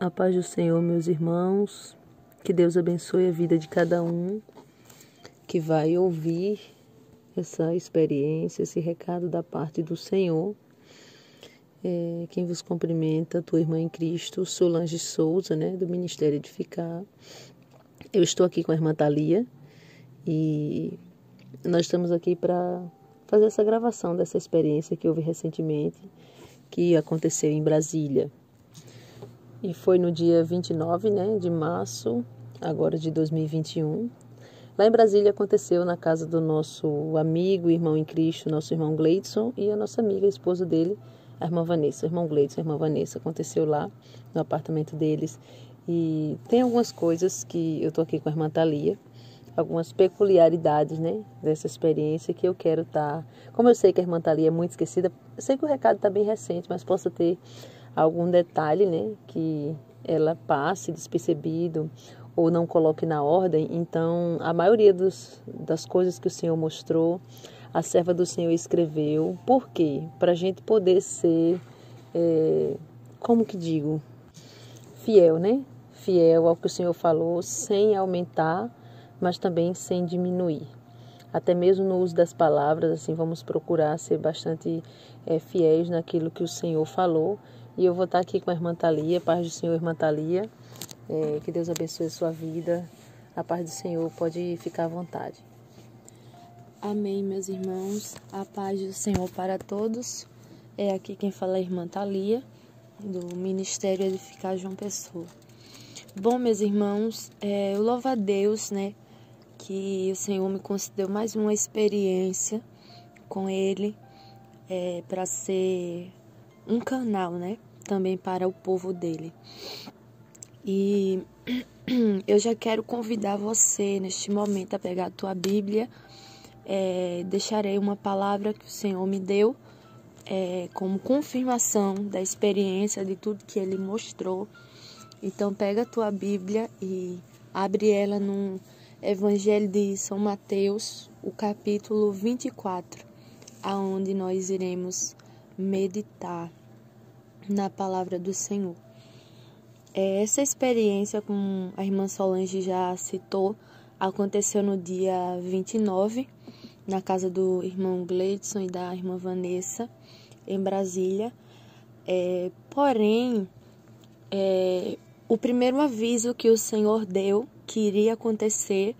A paz do Senhor, meus irmãos, que Deus abençoe a vida de cada um que vai ouvir essa experiência, esse recado da parte do Senhor. Quem vos cumprimenta, tua irmã em Cristo, Solange Souza, do Ministério Edificar. Eu estou aqui com a irmã Thalia e nós estamos aqui para fazer essa gravação dessa experiência que houve recentemente, que aconteceu em Brasília. E foi no dia 29, de março, agora de 2021. Lá em Brasília aconteceu na casa do nosso amigo, irmão em Cristo, nosso irmão Gleidson, e a nossa amiga, a esposa dele, a irmã Vanessa. O irmão Gleidson, a irmã Vanessa, aconteceu lá no apartamento deles. E tem algumas coisas que eu estou aqui com a irmã Thalia, algumas peculiaridades, dessa experiência que eu quero estar... Como eu sei que a irmã Thalia é muito esquecida, eu sei que o recado está bem recente, mas possa ter algum detalhe, que ela passe despercebido ou não coloque na ordem. Então, a maioria das coisas que o Senhor mostrou, a serva do Senhor escreveu. Por quê? Para a gente poder ser, fiel, Fiel ao que o Senhor falou, sem aumentar, mas também sem diminuir. Até mesmo no uso das palavras, assim, vamos procurar ser bastante fiéis naquilo que o Senhor falou. E eu vou estar aqui com a irmã Thalia. Paz do Senhor, irmã Thalia. Que Deus abençoe a sua vida. A paz do Senhor, pode ficar à vontade. Amém, meus irmãos. A paz do Senhor para todos. Aqui quem fala é a irmã Thalia, do Ministério Edificar João Pessoa. Bom, meus irmãos, eu louvo a Deus, que o Senhor me concedeu mais uma experiência com Ele, para ser um canal, também para o povo dele. E eu já quero convidar você neste momento a pegar a tua Bíblia. Deixarei uma palavra que o Senhor me deu como confirmação da experiência, de tudo que Ele mostrou. Então pega a tua Bíblia e abre ela no Evangelho de São Mateus, o capítulo 24, aonde nós iremos meditar na palavra do Senhor. Essa experiência, como a irmã Solange já citou, aconteceu no dia 29, na casa do irmão Gleidson e da irmã Vanessa, em Brasília. Porém, o primeiro aviso que o Senhor deu que iria acontecer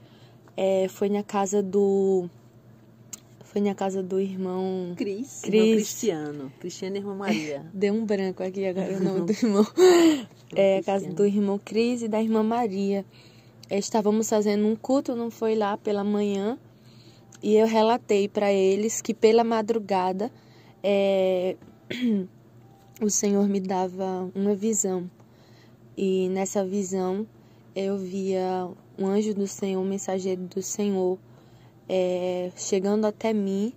foi na casa do irmão Cristiano e irmã Maria. Deu um branco aqui agora o nome do irmão. A casa do irmão Cris e da irmã Maria. Estávamos fazendo um culto, não foi lá pela manhã, e eu relatei para eles que pela madrugada o Senhor me dava uma visão. E nessa visão eu via um anjo do Senhor, um mensageiro do Senhor, chegando até mim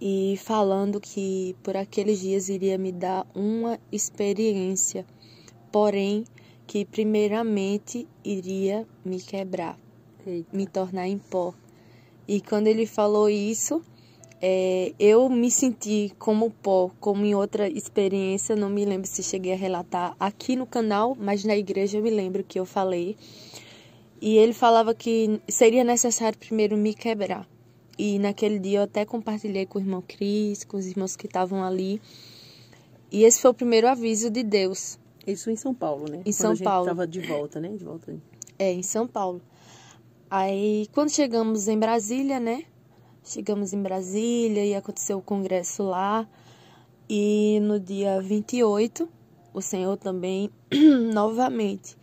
e falando que por aqueles dias iria me dar uma experiência, porém que primeiramente iria me quebrar, me tornar em pó. E quando ele falou isso, eu me senti como pó, como em outra experiência. Não me lembro se cheguei a relatar aqui no canal, mas na igreja eu me lembro que eu falei. E ele falava que seria necessário primeiro me quebrar. E naquele dia eu até compartilhei com o irmão Cris, com os irmãos que estavam ali. E esse foi o primeiro aviso de Deus. Isso em São Paulo, Em São Paulo. Quando a gente estava de volta, De volta. Em São Paulo. Aí, quando chegamos em Brasília, Chegamos em Brasília e aconteceu o congresso lá. E no dia 28, o Senhor também, novamente,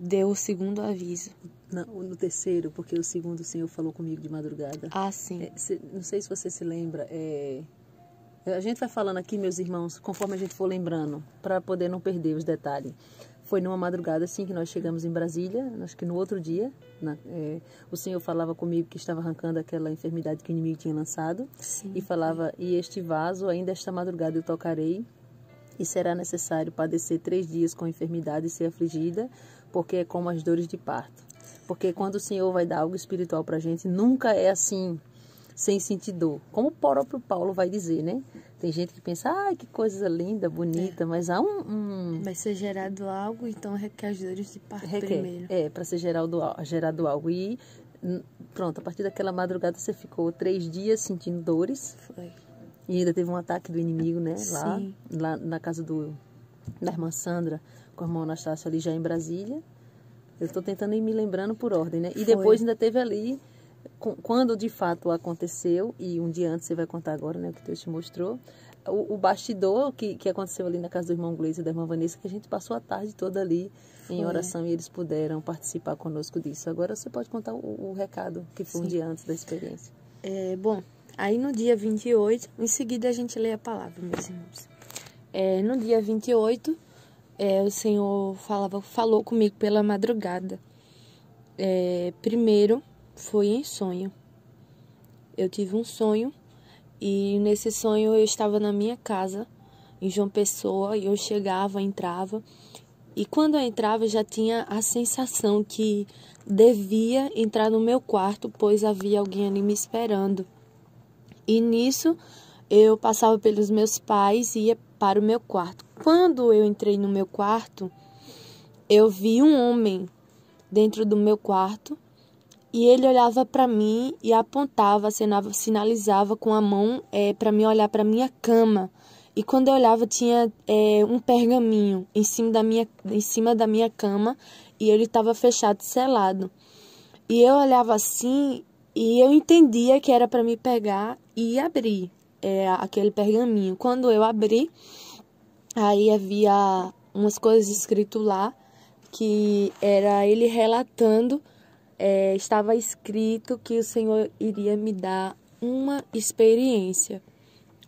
deu o segundo aviso. No terceiro, porque o segundo o Senhor falou comigo de madrugada. Ah, sim. Não sei se você se lembra. A gente vai falando aqui, meus irmãos, conforme a gente for lembrando, para poder não perder os detalhes. Foi numa madrugada, assim, que nós chegamos em Brasília. Acho que no outro dia, o Senhor falava comigo que estava arrancando aquela enfermidade que o inimigo tinha lançado. Sim. E falava, e este vaso, ainda esta madrugada eu tocarei, e será necessário padecer 3 dias com a enfermidade e ser afligida, porque é como as dores de parto. Porque quando o Senhor vai dar algo espiritual para a gente, nunca é assim, sem sentir dor. Como o próprio Paulo vai dizer, Tem gente que pensa, ai, que coisa linda, bonita, mas há Vai ser gerado algo, então requer as dores de parto primeiro. Para ser gerado algo. E pronto, a partir daquela madrugada você ficou 3 dias sentindo dores. Foi. E ainda teve um ataque do inimigo, né? Sim. Lá na casa da irmã Sandra, com o irmão Anastácio ali já em Brasília. Eu estou tentando ir me lembrando por ordem, né? E depois ainda teve ali, quando de fato aconteceu, e um dia antes você vai contar agora, né? O que Deus te mostrou, o bastidor que aconteceu ali na casa do irmão Gleice e da irmã Vanessa, que a gente passou a tarde toda ali em oração e eles puderam participar conosco disso. Agora você pode contar o recado que foi um dia antes da experiência. Bom, aí no dia 28, em seguida a gente lê a palavra, meus irmãos. No dia 28, o Senhor falou comigo pela madrugada. Primeiro foi em sonho. Eu tive um sonho e nesse sonho eu estava na minha casa, em João Pessoa, e eu chegava, entrava. E quando eu entrava, eu já tinha a sensação que devia entrar no meu quarto, pois havia alguém ali me esperando. E nisso, eu passava pelos meus pais e ia para o meu quarto. Quando eu entrei no meu quarto, eu vi um homem dentro do meu quarto e ele olhava para mim e apontava, sinalizava com a mão para mim olhar para minha cama. E quando eu olhava, tinha um pergaminho em cima da minha cama e ele estava fechado, selado. E eu olhava assim e eu entendia que era para me pegar e abrir aquele pergaminho. Quando eu abri, aí havia umas coisas escritas lá, que era ele relatando, estava escrito que o Senhor iria me dar uma experiência.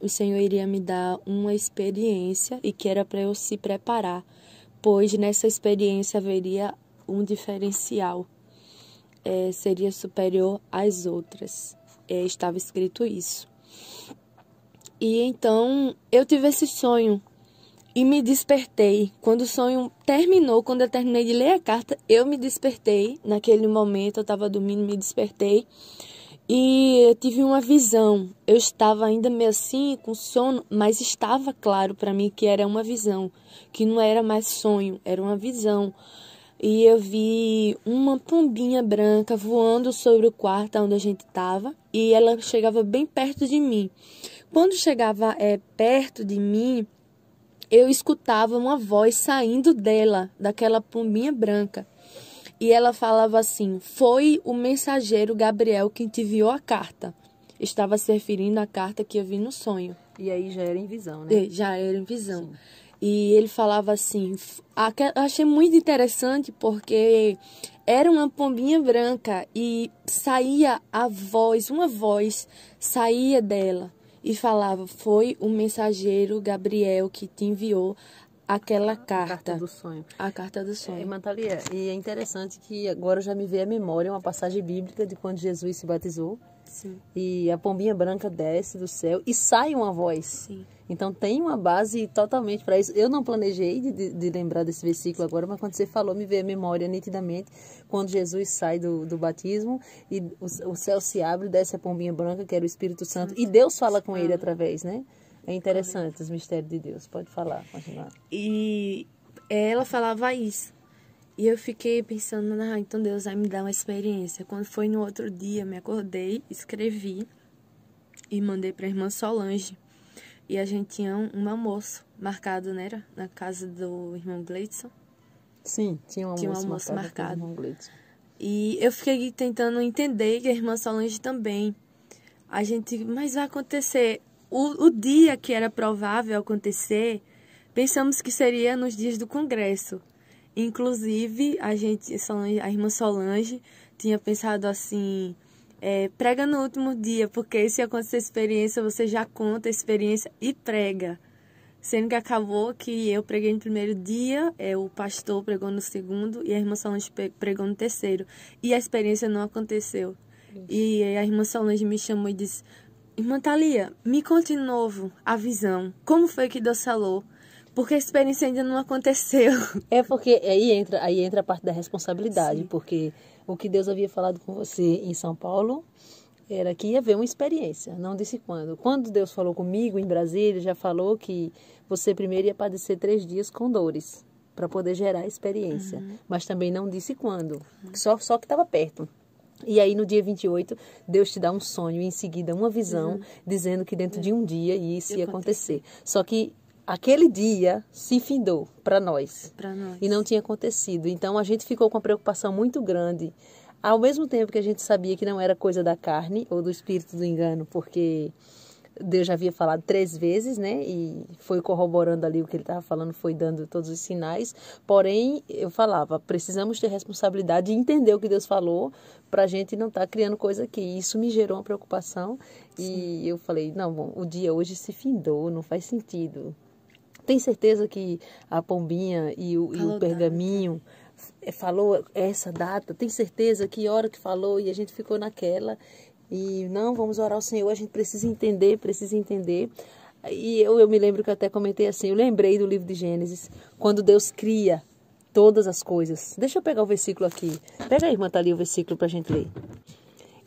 O Senhor iria me dar uma experiência e que era para eu se preparar, pois nessa experiência haveria um diferencial, seria superior às outras. Estava escrito isso. E então eu tive esse sonho e me despertei. Quando o sonho terminou, quando eu terminei de ler a carta, eu me despertei. Naquele momento eu estava dormindo, me despertei. E eu tive uma visão. Eu estava ainda meio assim, com sono, mas estava claro para mim que era uma visão, que não era mais sonho, era uma visão. E eu vi uma pombinha branca voando sobre o quarto onde a gente estava, e ela chegava bem perto de mim. Quando chegava perto de mim, eu escutava uma voz saindo dela, daquela pombinha branca. E ela falava assim: foi o mensageiro Gabriel quem te enviou a carta. Estava se referindo à carta que eu vi no sonho. E aí já era em visão, né? Já era em visão. Sim. E ele falava assim, achei muito interessante porque era uma pombinha branca e saía uma voz saía dela e falava: foi o mensageiro Gabriel que te enviou aquela carta. A carta do sonho. A carta do sonho. Irmã Thalia, e é interessante que agora já me veio à memória uma passagem bíblica de quando Jesus se batizou. Sim. E a pombinha branca desce do céu e sai uma voz. Sim. Então tem uma base totalmente para isso. Eu não planejei de lembrar desse versículo agora, mas quando você falou, me veio à memória nitidamente quando Jesus sai do batismo e o céu se abre, desce a pombinha branca, que era o Espírito Santo, e Deus fala com ele através, né? É interessante os mistérios de Deus. Pode falar, continuar. E ela falava isso. E eu fiquei pensando, então Deus vai me dar uma experiência. Quando foi no outro dia, me acordei, escrevi e mandei para a irmã Solange. E a gente tinha um almoço marcado, né? Na casa do irmão Gleidson. Sim, tinha um almoço marcado. Com o irmão Gleidson. E eu fiquei tentando entender que a irmã Solange também. Mas vai acontecer. O dia que era provável acontecer, pensamos que seria nos dias do congresso. Inclusive, a irmã Solange tinha pensado assim: prega no último dia, porque se acontecer experiência, você já conta a experiência e prega. Sendo que acabou que eu preguei no primeiro dia, o pastor pregou no segundo e a irmã Solange pregou no terceiro. E a experiência não aconteceu. E a irmã Solange me chamou e disse: irmã Thalia, me conte de novo a visão. Como foi que Deus falou? Porque a experiência ainda não aconteceu. Porque aí entra a parte da responsabilidade. Sim. Porque o que Deus havia falado com você em São Paulo, era que ia haver uma experiência, não disse quando. Quando Deus falou comigo em Brasília, já falou que você primeiro ia padecer 3 dias com dores, para poder gerar a experiência. Mas também não disse quando, só que estava perto. E aí no dia 28, Deus te dá um sonho e em seguida uma visão, dizendo que dentro de um dia isso ia acontecer. Só que aquele dia se findou para nós. E não tinha acontecido. Então a gente ficou com uma preocupação muito grande. Ao mesmo tempo que a gente sabia que não era coisa da carne ou do espírito do engano, porque Deus já havia falado 3 vezes, né? E foi corroborando ali o que ele estava falando, foi dando todos os sinais. Porém, eu falava, precisamos ter responsabilidade de entender o que Deus falou para a gente não estar criando coisa aqui. Isso me gerou uma preocupação. E eu falei, não, bom, o dia hoje se findou, não faz sentido. Tem certeza que a pombinha e o pergaminho falou essa data? Tem certeza que hora que falou? E a gente ficou naquela... E não, vamos orar ao Senhor, a gente precisa entender. E eu me lembro que eu até comentei assim, eu lembrei do livro de Gênesis, quando Deus cria todas as coisas. Deixa eu pegar o versículo aqui. Pega aí, irmã Thalia, o versículo para a gente ler.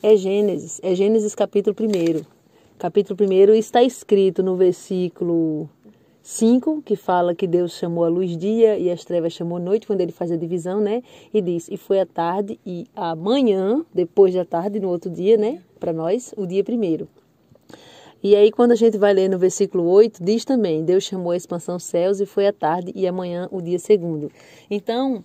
É Gênesis capítulo 1. Capítulo 1 está escrito no versículo 5, que fala que Deus chamou a luz dia e as trevas chamou noite, quando ele faz a divisão, né? E diz, e foi a tarde e amanhã, depois da tarde, no outro dia, né? Para nós, o dia 1. E aí, quando a gente vai ler no versículo 8, diz também, Deus chamou a expansão céus e foi a tarde e amanhã, o dia 2. Então,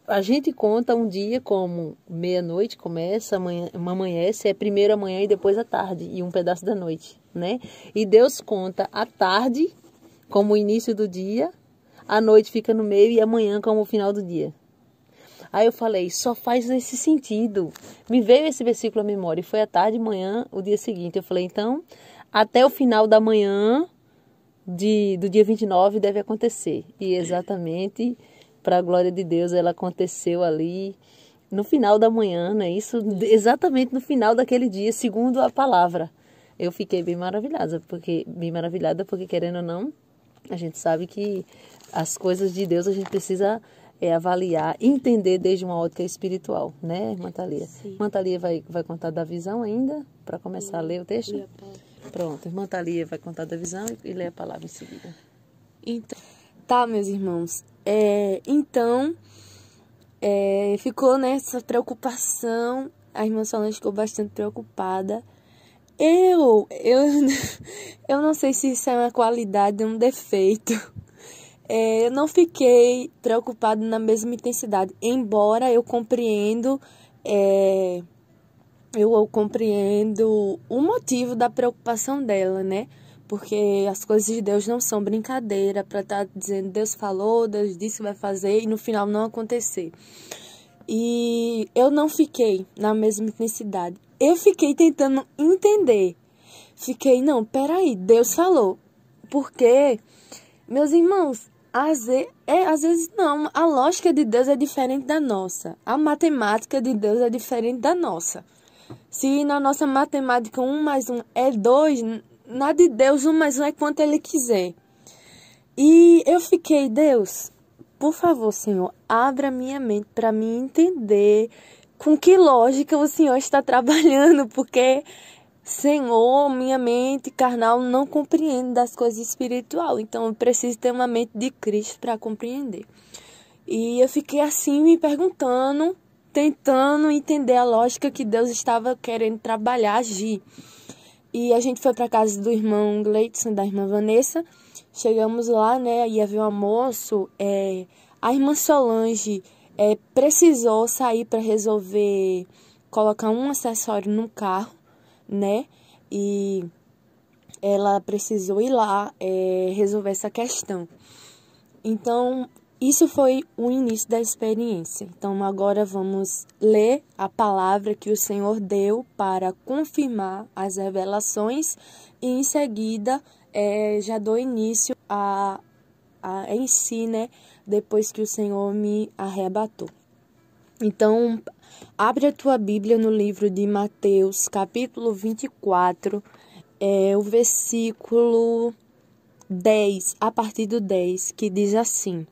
a gente conta um dia como meia-noite começa, amanhece, é primeiro a manhã e depois a tarde, e um pedaço da noite, né? E Deus conta a tarde como o início do dia, a noite fica no meio e amanhã como o final do dia. Aí eu falei, só faz esse sentido. Me veio esse versículo à memória, e foi a tarde, manhã, o dia seguinte. Eu falei, então, até o final da manhã do dia 29 deve acontecer. E exatamente... para a glória de Deus, ela aconteceu ali no final da manhã, né? Isso exatamente no final daquele dia, segundo a palavra. Eu fiquei bem maravilhada, porque querendo ou não, a gente sabe que as coisas de Deus a gente precisa avaliar, entender desde uma ótica espiritual, né, irmã Thalia? Irmã Thalia vai contar da visão ainda, para começar a ler o texto? Pronto, irmã Thalia vai contar da visão e ler a palavra em seguida. Então, tá, meus irmãos. Então, ficou nessa preocupação, a irmã Solange ficou bastante preocupada. Eu não sei se isso é uma qualidade ou um defeito. Eu não fiquei preocupada na mesma intensidade, embora eu compreendo o motivo da preocupação dela, né? Porque as coisas de Deus não são brincadeira para estar dizendo Deus falou, Deus disse que vai fazer e no final não acontecer. E eu não fiquei na mesma intensidade. Eu fiquei tentando entender. Não, peraí, Deus falou. Porque, meus irmãos, às vezes não. A lógica de Deus é diferente da nossa. A matemática de Deus é diferente da nossa. Se na nossa matemática 1 mais 1 é 2... na de Deus, 1 mais 1 é quanto Ele quiser. E eu fiquei, Deus, por favor, Senhor, abra minha mente para mim entender com que lógica o Senhor está trabalhando, porque, Senhor, minha mente carnal não compreende das coisas espirituais. Então, eu preciso ter uma mente de Cristo para compreender. E eu fiquei assim, me perguntando, tentando entender a lógica que Deus estava querendo trabalhar, agir. E a gente foi para casa do irmão Gleidson, da irmã Vanessa. Chegamos lá, né? Ia ver o almoço. A irmã Solange precisou sair para resolver colocar um acessório no carro, né? E ela precisou ir lá resolver essa questão. Então, isso foi o início da experiência. Então, agora vamos ler a palavra que o Senhor deu para confirmar as revelações e, em seguida, já dou início em si, né? Depois que o Senhor me arrebatou. Então, abre a tua Bíblia no livro de Mateus, capítulo 24, o versículo 10, a partir do 10, que diz assim: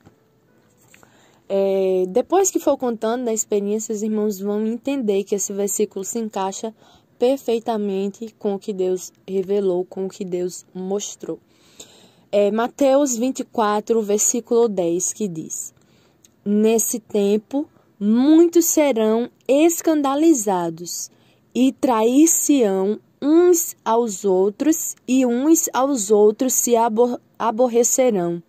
Depois que for contando da experiência, os irmãos vão entender que esse versículo se encaixa perfeitamente com o que Deus revelou, com o que Deus mostrou. Mateus 24, versículo 10, que diz: Nesse tempo, muitos serão escandalizados e trair-se-ão uns aos outros, e uns aos outros se aborrecerão.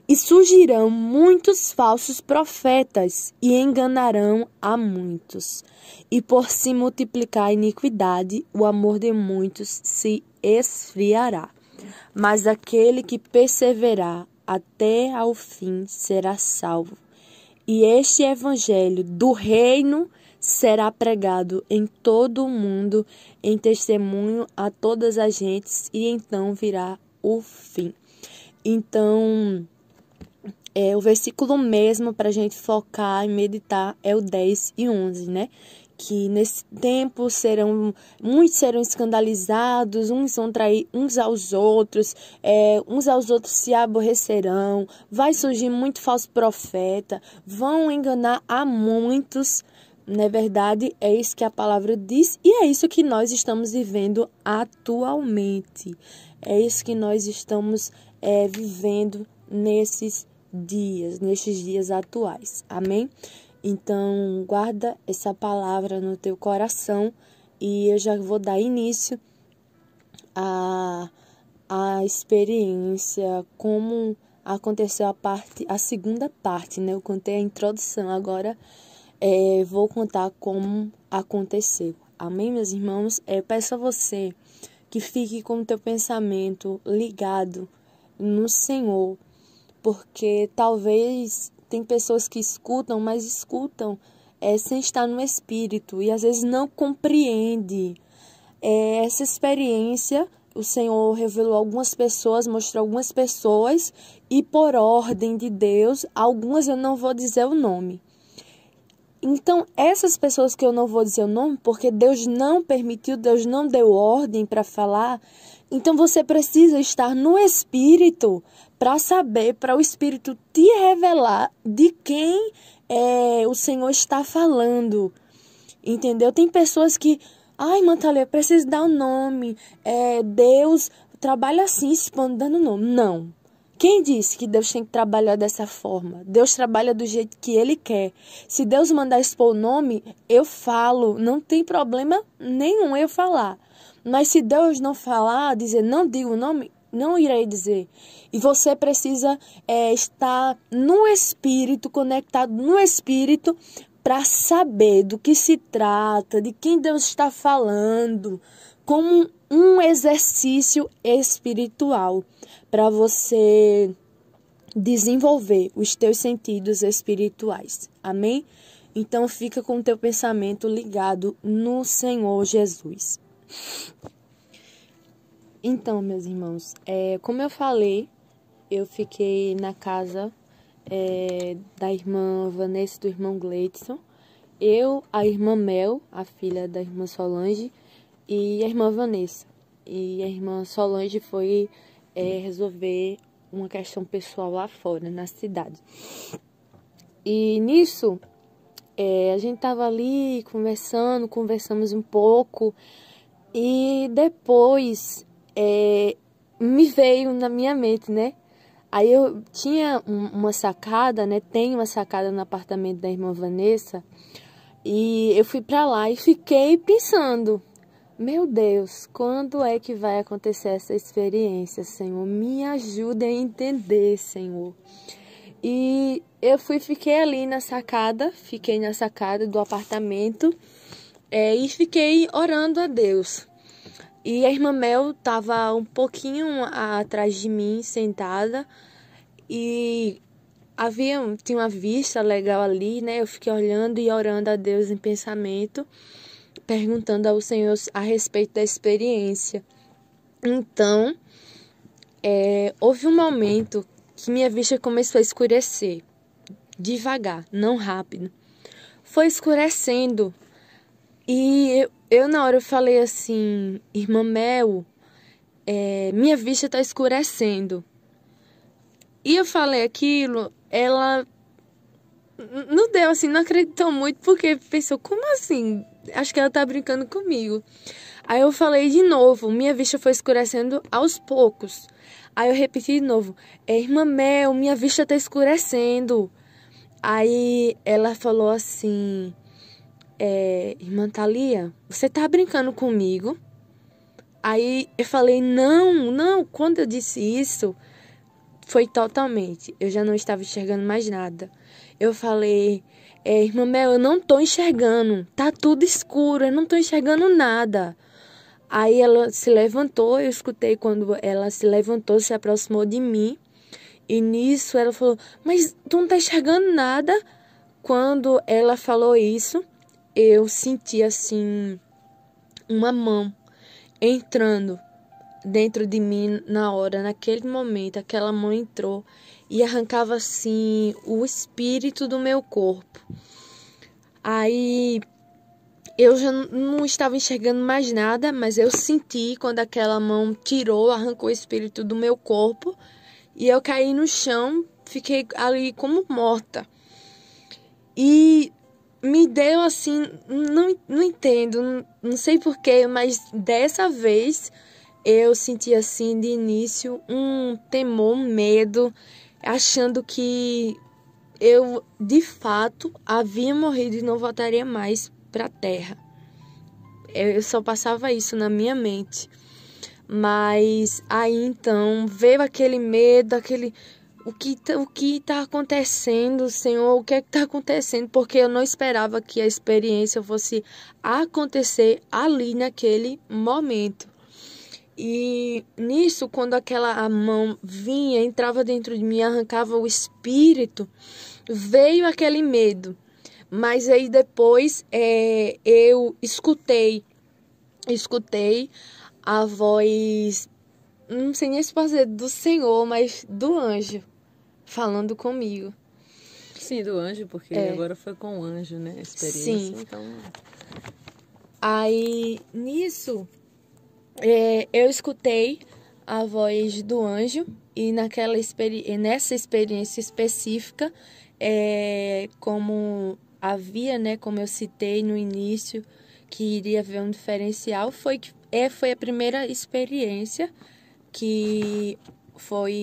E surgirão muitos falsos profetas e enganarão a muitos. E por se multiplicar a iniquidade, o amor de muitos se esfriará. Mas aquele que perseverar até ao fim será salvo. E este evangelho do reino será pregado em todo o mundo, em testemunho a todas as gentes, e então virá o fim. Então, o versículo mesmo para a gente focar e meditar é o 10 e 11, né? Que nesse tempo muitos serão escandalizados, uns vão trair uns aos outros se aborrecerão, vai surgir muito falso profeta, vão enganar a muitos. Não é verdade? É isso que a palavra diz e é isso que nós estamos vivendo atualmente. É isso que nós estamos vivendo nestes dias atuais. Amém? Então, guarda essa palavra no teu coração e eu já vou dar início à experiência, como aconteceu a segunda parte, né? Eu contei a introdução, agora vou contar como aconteceu. Amém, meus irmãos? Peço a você que fique com o teu pensamento ligado no Senhor, porque talvez tem pessoas que escutam, mas escutam sem estar no Espírito e às vezes não compreende. Essa experiência, o Senhor revelou algumas pessoas, mostrou algumas pessoas e por ordem de Deus, algumas eu não vou dizer o nome. Então, essas pessoas que eu não vou dizer o nome, porque Deus não permitiu, Deus não deu ordem para falar, então você precisa estar no Espírito para saber, para o Espírito te revelar de quem o Senhor está falando. Entendeu? Tem pessoas que, irmã Thalia, eu preciso dar o nome. Deus trabalha assim, dando nome. Não. Quem disse que Deus tem que trabalhar dessa forma? Deus trabalha do jeito que Ele quer. Se Deus mandar expor o nome, eu falo. Não tem problema nenhum eu falar. Mas se Deus não falar, dizer não diga o nome, não irei dizer. E você precisa estar no Espírito, conectado no Espírito, para saber do que se trata, de quem Deus está falando, como um exercício espiritual, para você desenvolver os teus sentidos espirituais. Amém? Então fica com o teu pensamento ligado no Senhor Jesus. Então, meus irmãos, como eu falei, eu fiquei na casa da irmã Vanessa e do irmão Gleidson. Eu, a irmã Mel, a filha da irmã Solange, e a irmã Vanessa. E a irmã Solange foi resolver uma questão pessoal lá fora, na cidade. E nisso, a gente tava ali conversamos um pouco. E depois me veio na minha mente, né? Aí eu tinha uma sacada, né? Tem uma sacada no apartamento da irmã Vanessa. E eu fui pra lá e fiquei pensando: meu Deus, quando é que vai acontecer essa experiência, Senhor? Me ajude a entender, Senhor. E eu fiquei ali na sacada, do apartamento e fiquei orando a Deus. E a irmã Mel estava um pouquinho atrás de mim, sentada, e tinha uma vista legal ali, né? Eu fiquei olhando e orando a Deus em pensamento, perguntando ao Senhor a respeito da experiência. Então, houve um momento que minha vista começou a escurecer, devagar, não rápido. Foi escurecendo. E eu na hora eu falei assim: irmã Mel, minha vista está escurecendo. E eu falei aquilo, ela não deu, assim, não acreditou muito, porque pensou, como assim? Acho que ela tá brincando comigo. Aí eu falei de novo, minha vista foi escurecendo aos poucos. Aí eu repeti de novo, irmã Mel, minha vista tá escurecendo. Aí ela falou assim, irmã Thalia, você tá brincando comigo? Aí eu falei, não, quando eu disse isso, foi totalmente, eu já não estava enxergando mais nada. Eu falei, irmã Mel, eu não tô enxergando, tá tudo escuro, eu não tô enxergando nada. Aí ela se levantou, eu escutei quando ela se levantou, se aproximou de mim. E nisso ela falou, mas tu não tá enxergando nada? Quando ela falou isso, eu senti assim, uma mão entrando dentro de mim na hora, naquele momento. Aquela mão entrou e arrancava assim o espírito do meu corpo. Aí eu já não estava enxergando mais nada, mas eu senti quando aquela mão tirou, arrancou o espírito do meu corpo e eu caí no chão, fiquei ali como morta. E me deu assim, não entendo, não sei porquê, mas dessa vez eu senti assim de início um temor, um medo, achando que eu de fato havia morrido e não voltaria mais para a Terra. Eu só passava isso na minha mente. Mas aí então veio aquele medo, aquele o que tá acontecendo, Senhor? O que é que tá acontecendo? Porque eu não esperava que a experiência fosse acontecer ali naquele momento. E nisso, quando a mão vinha, entrava dentro de mim, arrancava o espírito, veio aquele medo. Mas aí depois eu escutei a voz, não sei nem se pode dizer do Senhor, mas do anjo falando comigo. Sim, do anjo, porque agora foi com o anjo, né? A experiência. Sim. Então... Aí nisso eu escutei a voz do anjo e nessa experiência específica, como havia, né, como eu citei no início, que iria haver um diferencial, foi a primeira experiência que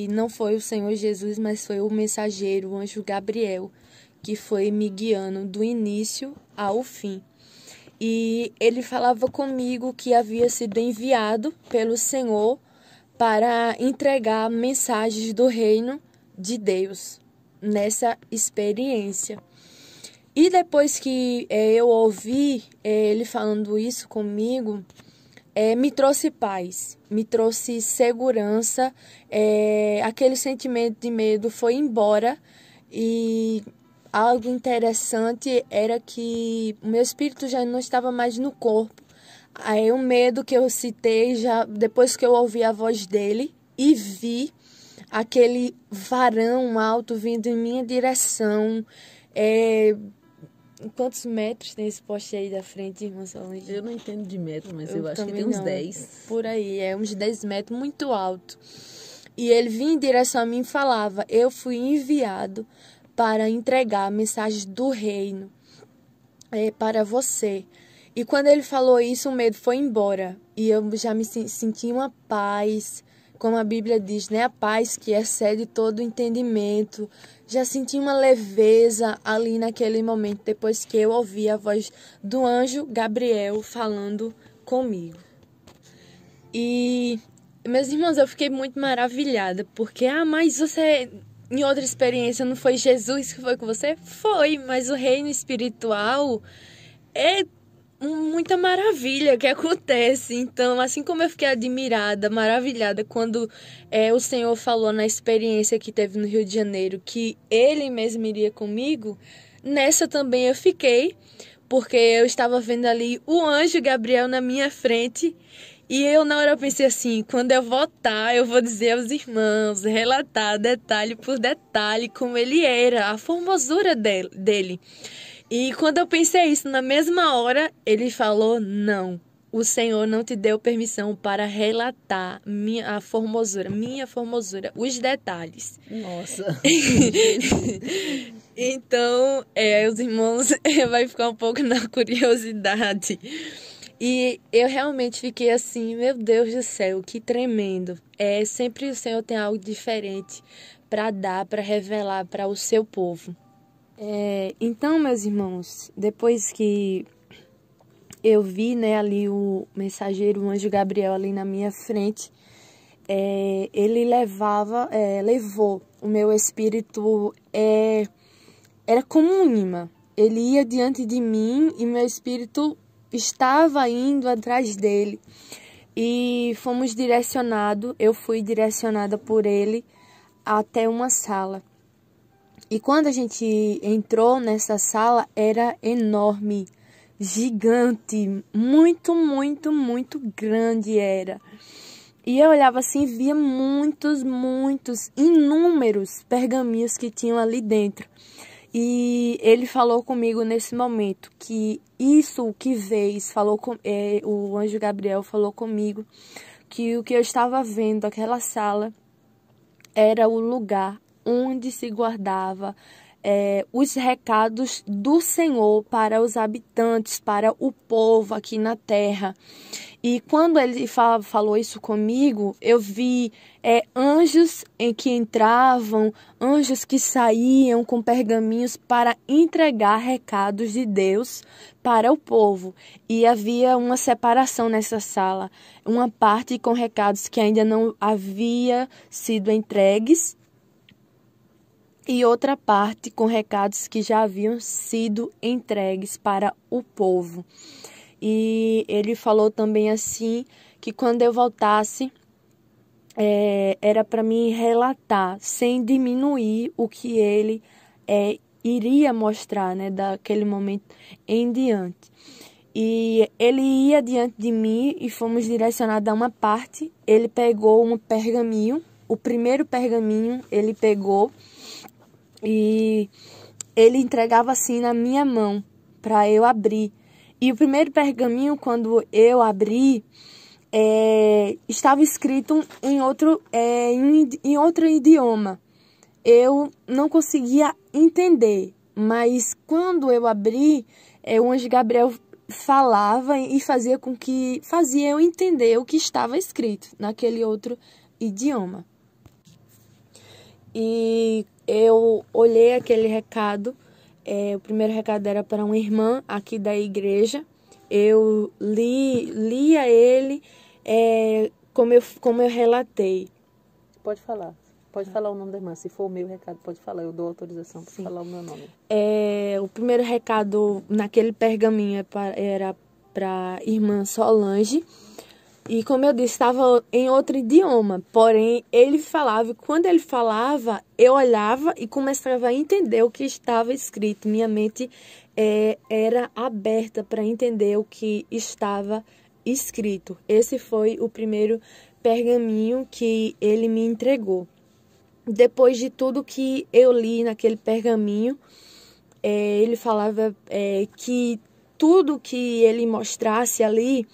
não foi o Senhor Jesus, mas foi o mensageiro, o anjo Gabriel, que foi me guiando do início ao fim. E ele falava comigo que havia sido enviado pelo Senhor para entregar mensagens do reino de Deus nessa experiência. E depois que eu ouvi ele falando isso comigo, me trouxe paz, me trouxe segurança, aquele sentimento de medo foi embora. E algo interessante era que o meu espírito já não estava mais no corpo. Aí o medo que eu citei, já depois que eu ouvi a voz dele e vi aquele varão alto vindo em minha direção. Quantos metros tem esse poste aí da frente, irmã Solange? Eu não entendo de metros, mas eu acho que tem uns 10. Por aí, uns 10 metros, muito alto. E ele vinha em direção a mim e falava, eu fui enviado para entregar a mensagem do reino para você. E quando ele falou isso, o medo foi embora. E eu já me senti uma paz, como a Bíblia diz, né? A paz que excede todo o entendimento. Já senti uma leveza ali naquele momento, depois que eu ouvi a voz do anjo Gabriel falando comigo. E, meus irmãos, eu fiquei muito maravilhada, porque, mas você, em outra experiência, não foi Jesus que foi com você? Foi, mas o reino espiritual é muita maravilha que acontece. Então, assim como eu fiquei admirada, maravilhada, quando o Senhor falou na experiência que teve no Rio de Janeiro, que Ele mesmo iria comigo, nessa também eu fiquei, porque eu estava vendo ali o anjo Gabriel na minha frente. E eu, na hora, eu pensei assim, quando eu voltar, eu vou dizer aos irmãos, relatar detalhe por detalhe como ele era, a formosura dele. E quando eu pensei isso, na mesma hora, ele falou não. o Senhor não te deu permissão para relatar minha formosura, os detalhes. Nossa. Então, os irmãos vai ficar um pouco na curiosidade. E eu realmente fiquei assim, meu Deus do céu, que tremendo. Sempre o Senhor tem algo diferente para dar, para revelar para o seu povo. Então, meus irmãos, depois que eu vi, né, ali o mensageiro, o anjo Gabriel ali na minha frente, ele levou o meu espírito, era como um imã. Ele ia diante de mim e meu espírito estava indo atrás dele. E eu fui direcionada por ele até uma sala. E quando a gente entrou nessa sala, era enorme, gigante, muito, muito, muito grande era. E eu olhava assim e via muitos, inúmeros pergaminhos que tinham ali dentro. E ele falou comigo nesse momento que isso que vês, o anjo Gabriel falou comigo que o que eu estava vendo, aquela sala, era o lugar onde se guardava os recados do Senhor para os habitantes, para o povo aqui na terra. E quando ele falou isso comigo, eu vi anjos que entravam, anjos que saíam com pergaminhos para entregar recados de Deus para o povo. E havia uma separação nessa sala, uma parte com recados que ainda não havia sido entregues, e outra parte com recados que já haviam sido entregues para o povo. E ele falou também assim, que quando eu voltasse, era para mim relatar, sem diminuir o que ele iria mostrar, né, daquele momento em diante. E ele ia diante de mim e fomos direcionados a uma parte. Ele pegou um pergaminho, o primeiro pergaminho ele pegou, e ele entregava assim na minha mão para eu abrir. E o primeiro pergaminho, quando eu abri, estava escrito em outro idioma. Eu não conseguia entender, mas quando eu abri, o anjo Gabriel falava e fazia eu entender o que estava escrito naquele outro idioma. E eu olhei aquele recado, o primeiro recado era para uma irmã aqui da igreja. Eu lia ele como eu relatei. Pode falar o nome da irmã. Se for o meu recado, pode falar. Eu dou autorização para falar o meu nome. O primeiro recado naquele pergaminho era para a irmã Solange. E como eu disse, estava em outro idioma, porém ele falava, e quando ele falava, eu olhava e começava a entender o que estava escrito. Minha mente era aberta para entender o que estava escrito. Esse foi o primeiro pergaminho que ele me entregou. Depois de tudo que eu li naquele pergaminho, ele falava que tudo que ele mostrasse ali,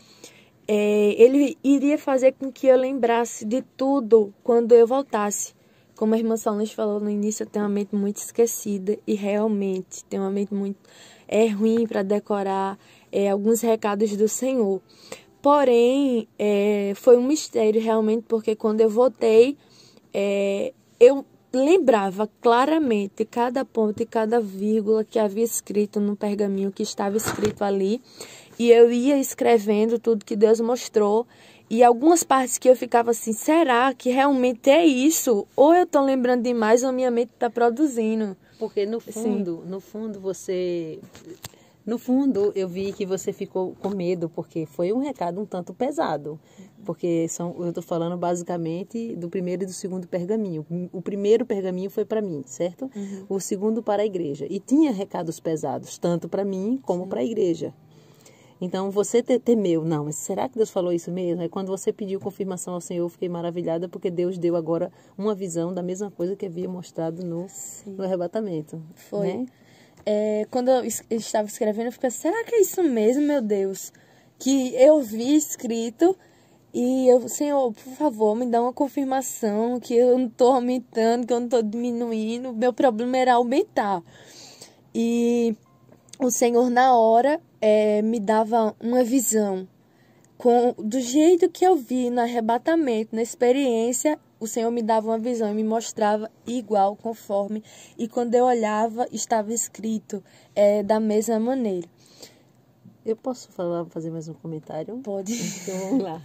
ele iria fazer com que eu lembrasse de tudo quando eu voltasse. Como a irmã Solange falou no início, eu tenho uma mente muito esquecida e realmente tenho uma mente muito ruim para decorar alguns recados do Senhor. Porém, foi um mistério realmente, porque quando eu voltei, eu lembrava claramente cada ponto e cada vírgula que havia escrito no pergaminho que estava escrito ali. E eu ia escrevendo tudo que Deus mostrou. E algumas partes que eu ficava assim, será que realmente é isso? Ou eu estou lembrando demais ou minha mente está produzindo? Porque no fundo eu vi que você ficou com medo, porque foi um recado um tanto pesado. Porque eu estou falando basicamente do primeiro e do segundo pergaminho. O primeiro pergaminho foi para mim, certo? Uhum. O segundo para a igreja. E tinha recados pesados, tanto para mim como para a igreja. Então, você temeu, não, mas será que Deus falou isso mesmo? Aí, quando você pediu confirmação ao Senhor, eu fiquei maravilhada, porque Deus deu agora uma visão da mesma coisa que havia mostrado no arrebatamento. Foi. Né? Quando eu estava escrevendo, eu fiquei, será que é isso mesmo, meu Deus? que eu vi escrito e eu, Senhor, por favor, me dá uma confirmação que eu não estou aumentando, que eu não estou diminuindo. Meu problema era aumentar. E o Senhor, na hora, me dava uma visão. Do jeito que eu vi no arrebatamento, na experiência, o Senhor me dava uma visão e me mostrava igual, conforme. E quando eu olhava, estava escrito da mesma maneira. Eu posso fazer mais um comentário? Pode. Então, vamos lá.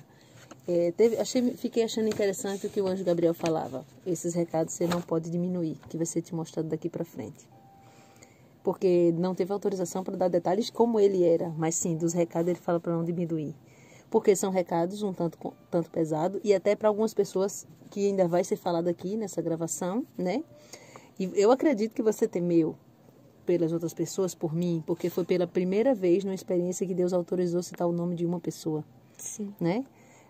Fiquei achando interessante o que o anjo Gabriel falava. Esses recados você não pode diminuir, que vai ser te mostrado daqui para frente. Porque não teve autorização para dar detalhes como ele era, mas sim, dos recados ele fala para não diminuir. Porque são recados um tanto pesado e até para algumas pessoas que ainda vai ser falado aqui nessa gravação, né? E eu acredito que você temeu pelas outras pessoas, por mim, porque foi pela primeira vez numa experiência que Deus autorizou citar o nome de uma pessoa. Sim. Né?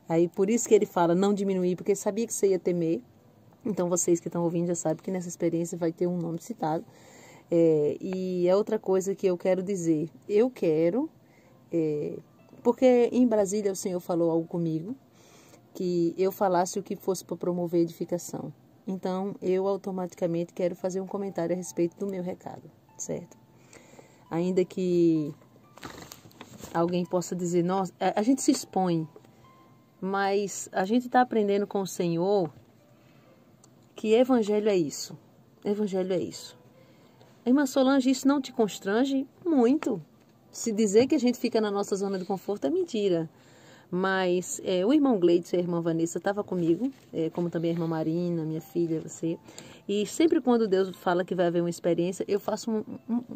Aí por isso que ele fala não diminuir, porque sabia que você ia temer. Então vocês que estão ouvindo já sabem que nessa experiência vai ter um nome citado. E é outra coisa que eu quero dizer. Eu quero... porque em Brasília o Senhor falou algo comigo, que eu falasse o que fosse para promover edificação. Então, eu automaticamente quero fazer um comentário a respeito do meu recado, certo? Ainda que alguém possa dizer, nossa, a gente se expõe, mas a gente está aprendendo com o Senhor que evangelho é isso. Evangelho é isso. Irmã Solange, isso não te constrange? Muito. Se dizer que a gente fica na nossa zona de conforto é mentira. Mas o irmão Gleidson e a irmã Vanessa estavam comigo, como também a irmã Marina, minha filha, você. E sempre quando Deus fala que vai haver uma experiência, eu faço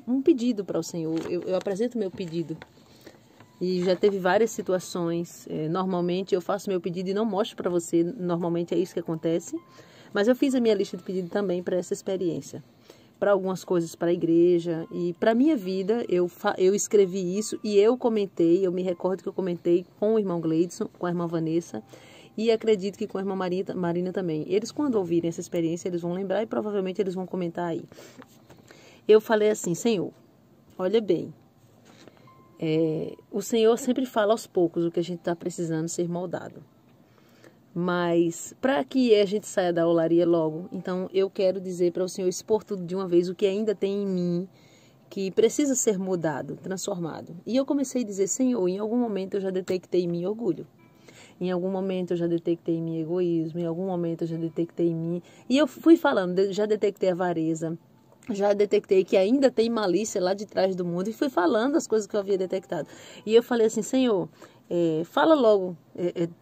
um pedido para o Senhor. Eu apresento meu pedido. E já teve várias situações. Normalmente eu faço meu pedido e não mostro para você. Normalmente é isso que acontece. Mas eu fiz a minha lista de pedido também para essa experiência. Para algumas coisas para a igreja e para a minha vida, eu escrevi isso e eu comentei, eu me recordo que eu comentei com o irmão Gleidson, com a irmã Vanessa e acredito que com a irmã Marina também. Eles, quando ouvirem essa experiência, eles vão lembrar e provavelmente eles vão comentar aí. Eu falei assim, Senhor, olha bem, o Senhor sempre fala aos poucos o que a gente está precisando ser moldado. Mas para que a gente saia da olaria logo, então eu quero dizer para o Senhor expor tudo de uma vez, o que ainda tem em mim, que precisa ser mudado, transformado. E eu comecei a dizer, Senhor, em algum momento eu já detectei em mim orgulho. Em algum momento eu já detectei em mim egoísmo, em algum momento eu já detectei em mim... E eu fui falando, já detectei avareza, já detectei que ainda tem malícia lá de trás do mundo, e fui falando as coisas que eu havia detectado. E eu falei assim, Senhor, fala logo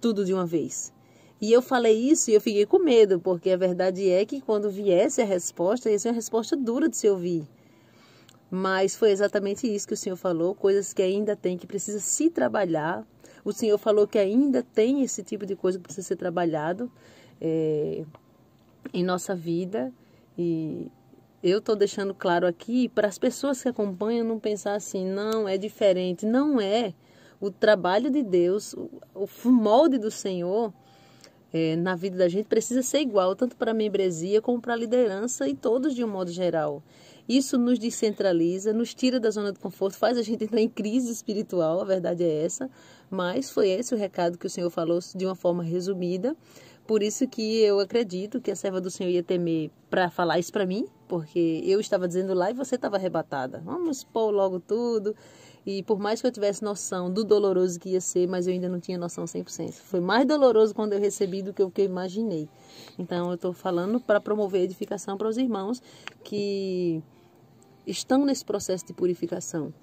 tudo de uma vez. E eu falei isso e eu fiquei com medo, porque a verdade é que quando viesse a resposta, ia ser uma resposta dura de se ouvir. Mas foi exatamente isso que o Senhor falou, coisas que ainda tem, que precisa se trabalhar. O Senhor falou que ainda tem esse tipo de coisa que precisa ser trabalhado em nossa vida. E eu estou deixando claro aqui para as pessoas que acompanham não pensar assim, não, é diferente. Não é. O trabalho de Deus, o molde do Senhor... na vida da gente precisa ser igual, tanto para a membresia como para a liderança e todos de um modo geral. Isso nos descentraliza, nos tira da zona de conforto, faz a gente entrar em crise espiritual, a verdade é essa, mas foi esse o recado que o Senhor falou de uma forma resumida. Por isso que eu acredito que a serva do Senhor ia temer para falar isso para mim, porque eu estava dizendo lá e você estava arrebatada. Vamos pôr logo tudo. E por mais que eu tivesse noção do doloroso que ia ser, mas eu ainda não tinha noção 100%. Foi mais doloroso quando eu recebi do que o que eu imaginei. Então, eu estou falando para promover edificação para os irmãos que estão nesse processo de purificação,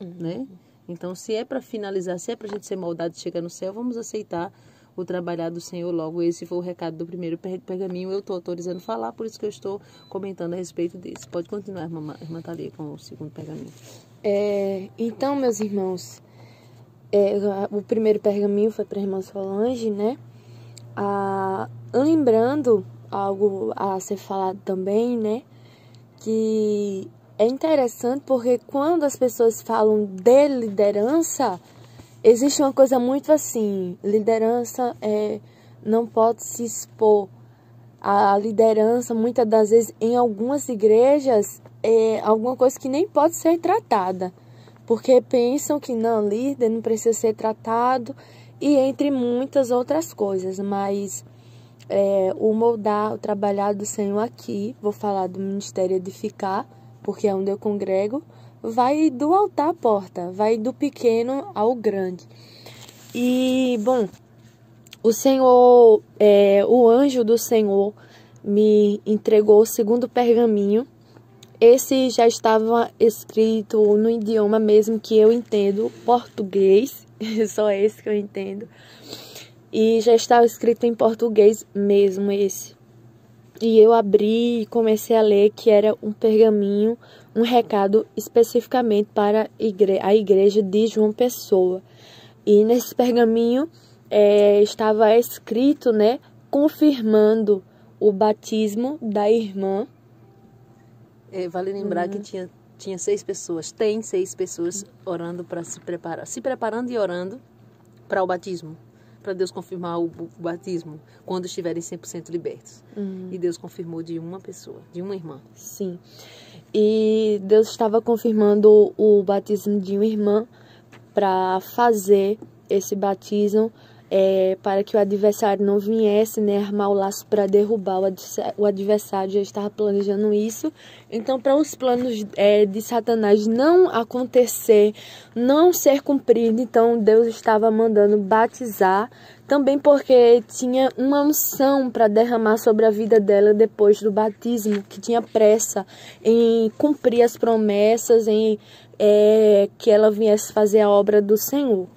né? Então, se é para finalizar, se é para a gente ser moldado e chegar no céu, vamos aceitar o trabalhar do Senhor logo. Esse foi o recado do primeiro pergaminho. Eu estou autorizando falar, por isso que eu estou comentando a respeito desse. Pode continuar, irmã Thalia, com o segundo pergaminho. Então, meus irmãos, o primeiro pergaminho foi para a irmã Solange, né? Lembrando algo a ser falado também, né? Que é interessante porque quando as pessoas falam de liderança, existe uma coisa muito assim, liderança não pode se expor. A liderança, muitas das vezes, em algumas igrejas, é alguma coisa que nem pode ser tratada. porque pensam que não, líder não precisa ser tratado, e entre muitas outras coisas, mas o moldar, o trabalhar do Senhor aqui, vou falar do Ministério Edificar, porque é onde eu congrego, vai do altar à porta, vai do pequeno ao grande. E, bom, o Senhor, o anjo do Senhor me entregou o segundo pergaminho. Esse já estava escrito no idioma mesmo que eu entendo, português, só esse que eu entendo. E já estava escrito em português mesmo esse. E eu abri e comecei a ler que era um pergaminho, um recado especificamente para a igreja de João Pessoa. E nesse pergaminho estava escrito, né, confirmando o batismo da irmã. Vale lembrar que tinha 6 pessoas, tem 6 pessoas orando para se preparando e orando para o batismo, para Deus confirmar o batismo quando estiverem 100% libertos. E Deus confirmou de uma pessoa, de uma irmã. Sim. E Deus estava confirmando o batismo de uma irmã para fazer esse batismo para que o adversário não viesse, né, armar o laço para derrubar o adversário. Já estava planejando isso. Então, para os planos de Satanás não acontecer, não ser cumprido, então Deus estava mandando batizar, também porque tinha uma unção para derramar sobre a vida dela depois do batismo, que tinha pressa em cumprir as promessas, em que ela viesse fazer a obra do Senhor.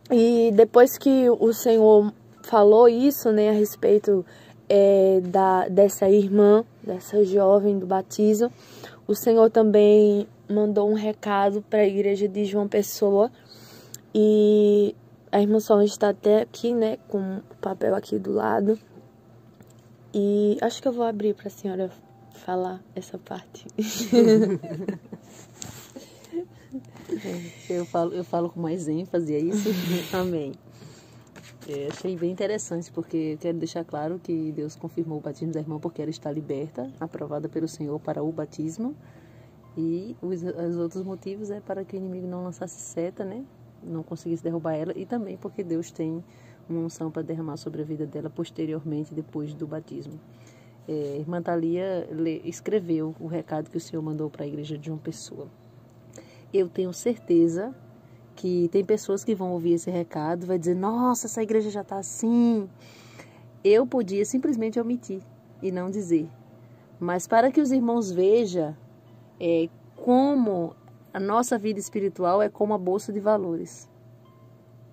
E depois que o Senhor falou isso, né, a respeito dessa irmã, dessa jovem do batismo, o Senhor também mandou um recado para a igreja de João Pessoa. E a irmã Solange está até aqui, né, com o papel aqui do lado. E acho que eu vou abrir para a senhora falar essa parte. Eu falo com mais ênfase, é isso? Amém. Achei bem interessante, porque eu quero deixar claro que Deus confirmou o batismo da irmã porque ela está liberta, aprovada pelo Senhor para o batismo. E os outros motivos é para que o inimigo não lançasse seta, né? Não conseguisse derrubar ela. E também porque Deus tem uma unção para derramar sobre a vida dela posteriormente, depois do batismo. Irmã Thalia escreveu o recado que o Senhor mandou para a igreja de João Pessoa. Eu tenho certeza que tem pessoas que vão ouvir esse recado e vai dizer, nossa, essa igreja já está assim. Eu podia simplesmente omitir e não dizer. Mas para que os irmãos vejam como a nossa vida espiritual é como a bolsa de valores.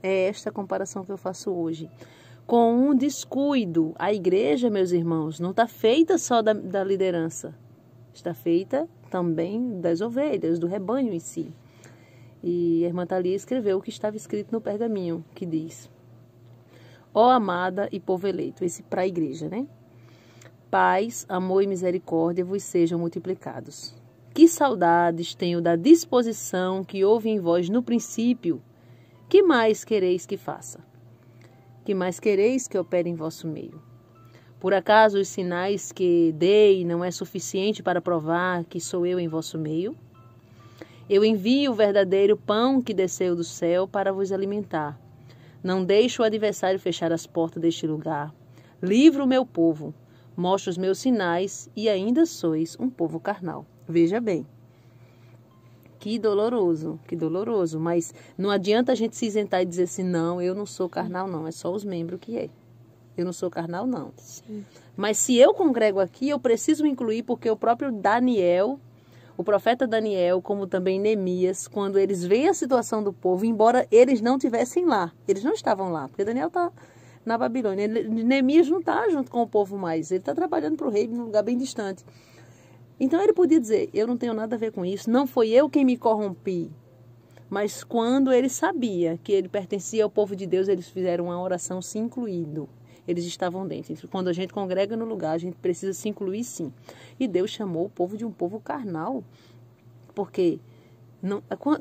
É esta comparação que eu faço hoje. Com um descuido, a igreja, meus irmãos, não está feita só da liderança. Está feita também das ovelhas, do rebanho em si. E a irmã Thalia escreveu o que estava escrito no pergaminho, que diz: ó amada e povo eleito, esse para a igreja, né? Paz, amor e misericórdia vos sejam multiplicados. Que saudades tenho da disposição que houve em vós no princípio. Que mais quereis que faça? Que mais quereis que opere em vosso meio? Por acaso os sinais que dei não é suficiente para provar que sou eu em vosso meio? Eu envio o verdadeiro pão que desceu do céu para vos alimentar. Não deixo o adversário fechar as portas deste lugar. Livro o meu povo, mostro os meus sinais e ainda sois um povo carnal. Veja bem. Que doloroso, mas não adianta a gente se isentar e dizer assim, não, eu não sou carnal não, é só os membros que é. Eu não sou carnal, não. Sim. Mas se eu congrego aqui, eu preciso incluir, porque o próprio Daniel, o profeta Daniel, como também Neemias, quando eles veem a situação do povo, embora eles não estivessem lá, eles não estavam lá, porque Daniel está na Babilônia. Neemias não está junto com o povo mais, ele está trabalhando para o rei num lugar bem distante. Então ele podia dizer, eu não tenho nada a ver com isso, não foi eu quem me corrompi. Mas quando ele sabia que ele pertencia ao povo de Deus, eles fizeram uma oração se incluindo. Eles estavam dentro. Quando a gente congrega no lugar, a gente precisa se incluir sim. E Deus chamou o povo de um povo carnal. Porque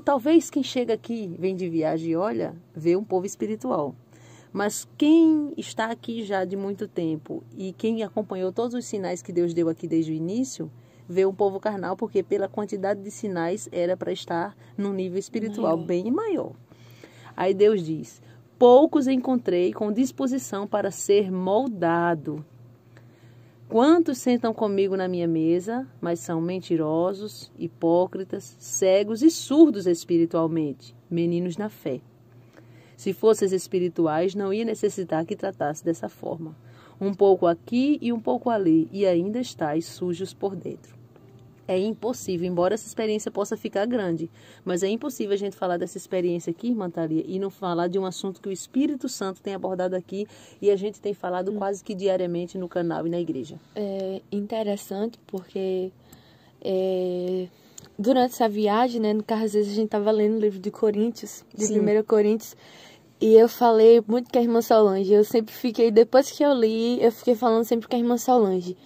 talvez quem chega aqui, vem de viagem e olha, vê um povo espiritual. Mas quem está aqui já de muito tempo e quem acompanhou todos os sinais que Deus deu aqui desde o início, ver um povo carnal, porque pela quantidade de sinais era para estar num nível espiritual bem maior. Aí Deus diz: poucos encontrei com disposição para ser moldado. Quantos sentam comigo na minha mesa, mas são mentirosos, hipócritas, cegos e surdos espiritualmente, meninos na fé. Se fosseis espirituais, não ia necessitar que tratasse dessa forma. Um pouco aqui e um pouco ali, e ainda estáis sujos por dentro. É impossível, embora essa experiência possa ficar grande, mas é impossível a gente falar dessa experiência aqui, irmã Thalia, e não falar de um assunto que o Espírito Santo tem abordado aqui e a gente tem falado quase que diariamente no canal e na igreja. É interessante porque durante essa viagem, né, no carro, às vezes a gente estava lendo o livro de Coríntios, de 1 Coríntios, e eu falei muito com a irmã Solange. Eu sempre fiquei, depois que eu li, eu fiquei falando sempre com a irmã Solange.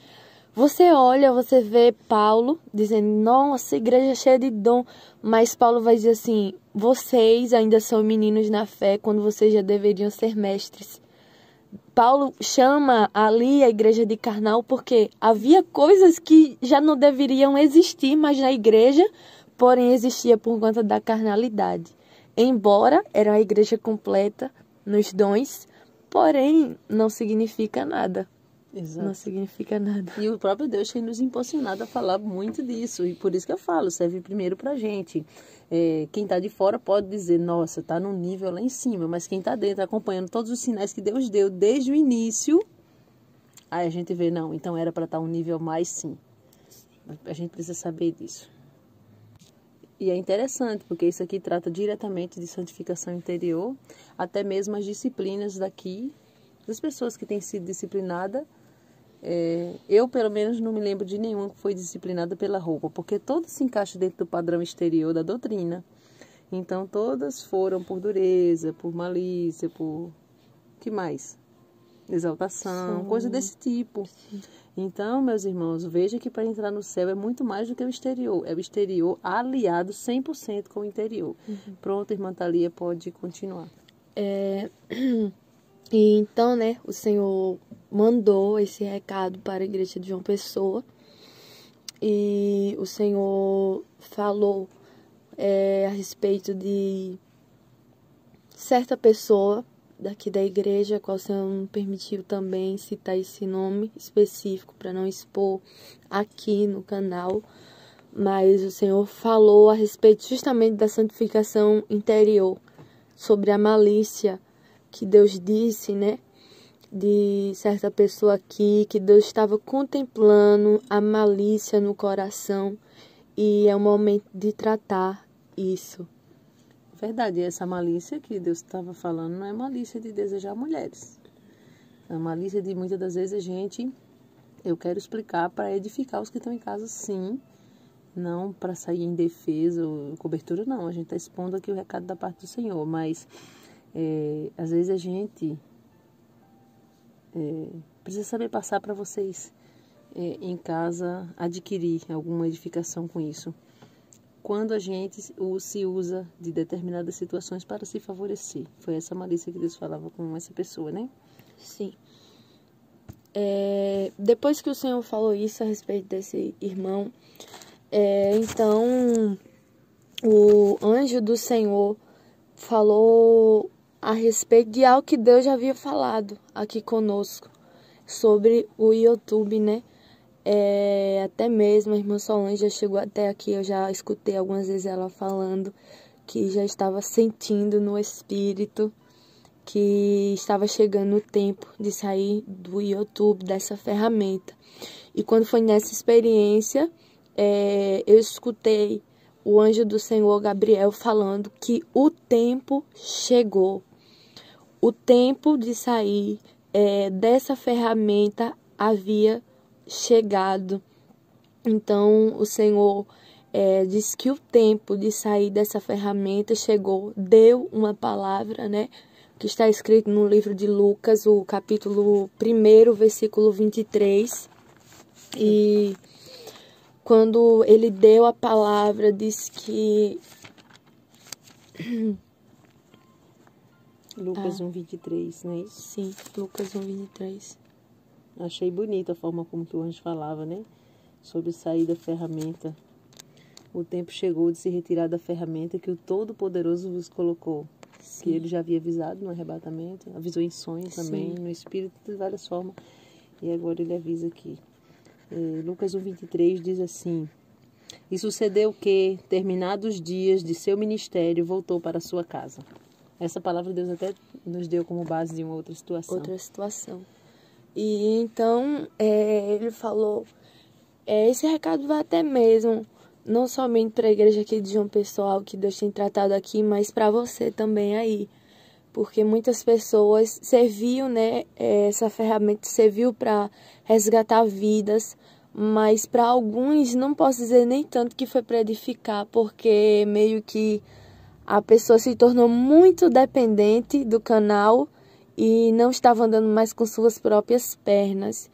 Você olha, você vê Paulo dizendo, nossa, igreja cheia de dom. Mas Paulo vai dizer assim, vocês ainda são meninos na fé quando vocês já deveriam ser mestres. Paulo chama ali a igreja de carnal porque havia coisas que já não deveriam existir mais na igreja, porém existia por conta da carnalidade. Embora era uma igreja completa nos dons, porém não significa nada. Exato. Não significa nada. E o próprio Deus tem nos impulsionado a falar muito disso. E por isso que eu falo, serve primeiro pra gente. Quem está de fora pode dizer, nossa, está num nível lá em cima. Mas quem está dentro, acompanhando todos os sinais que Deus deu desde o início, aí a gente vê, não, então era para estar um nível mais sim. A gente precisa saber disso. E é interessante, porque isso aqui trata diretamente de santificação interior, até mesmo as disciplinas daqui, das pessoas que têm sido disciplinadas. Eu, pelo menos, não me lembro de nenhuma que foi disciplinada pela roupa, porque todas se encaixam dentro do padrão exterior da doutrina. Então, todas foram por dureza, por malícia, por... que mais? Exaltação, coisa desse tipo. Sim. Então, meus irmãos, veja que para entrar no céu é muito mais do que o exterior. É o exterior aliado 100% com o interior. Pronto, irmã Thalia, pode continuar. E então, né, o Senhor mandou esse recado para a igreja de João Pessoa e o Senhor falou a respeito de certa pessoa daqui da igreja, a qual o Senhor não permitiu também citar esse nome específico para não expor aqui no canal, mas o Senhor falou a respeito justamente da santificação interior, sobre a malícia que Deus disse, né, de certa pessoa aqui, que Deus estava contemplando a malícia no coração e é o momento de tratar isso. Verdade, essa malícia que Deus estava falando não é malícia de desejar mulheres. É a malícia de muitas das vezes a gente, eu quero explicar para edificar os que estão em casa, sim, não para sair em defesa ou cobertura, não. A gente está expondo aqui o recado da parte do Senhor, mas às vezes a gente precisa saber passar para vocês em casa adquirir alguma edificação com isso. Quando a gente se usa de determinadas situações para se favorecer. Foi essa malícia que Deus falava com essa pessoa, né? Sim. Depois que o Senhor falou isso a respeito desse irmão, então o anjo do Senhor falou a respeito de algo que Deus já havia falado aqui conosco, sobre o YouTube, né? Até mesmo a irmã Solange já chegou até aqui, eu já escutei algumas vezes ela falando que já estava sentindo no espírito que estava chegando o tempo de sair do YouTube, dessa ferramenta. E quando foi nessa experiência, eu escutei o anjo do Senhor, Gabriel, falando que o tempo chegou. O tempo de sair dessa ferramenta havia chegado. Então, o Senhor disse que o tempo de sair dessa ferramenta chegou, deu uma palavra, né? Que está escrito no livro de Lucas, o capítulo 1, versículo 23. E quando ele deu a palavra, disse que... Lucas 1:23, não é isso? Sim, Lucas 1:23. Achei bonita a forma como que o anjo falava, né? sobre sair da ferramenta. O tempo chegou de se retirar da ferramenta que o Todo-Poderoso vos colocou. Sim. Que ele já havia avisado no arrebatamento, avisou em sonho também, Sim. no Espírito, de várias formas. E agora ele avisa aqui. Lucas 1:23 diz assim: E sucedeu que, terminados os dias de seu ministério, voltou para sua casa. Essa palavra Deus até nos deu como base de uma outra situação. Outra situação. E então, ele falou, esse recado vai até mesmo, não somente para a igreja aqui de João Pessoa, que Deus tem tratado aqui, mas para você também aí. Porque muitas pessoas serviam, né, essa ferramenta serviu para resgatar vidas, mas para alguns não posso dizer nem tanto que foi para edificar, porque meio que a pessoa se tornou muito dependente do canal e não estava andando mais com suas próprias pernas.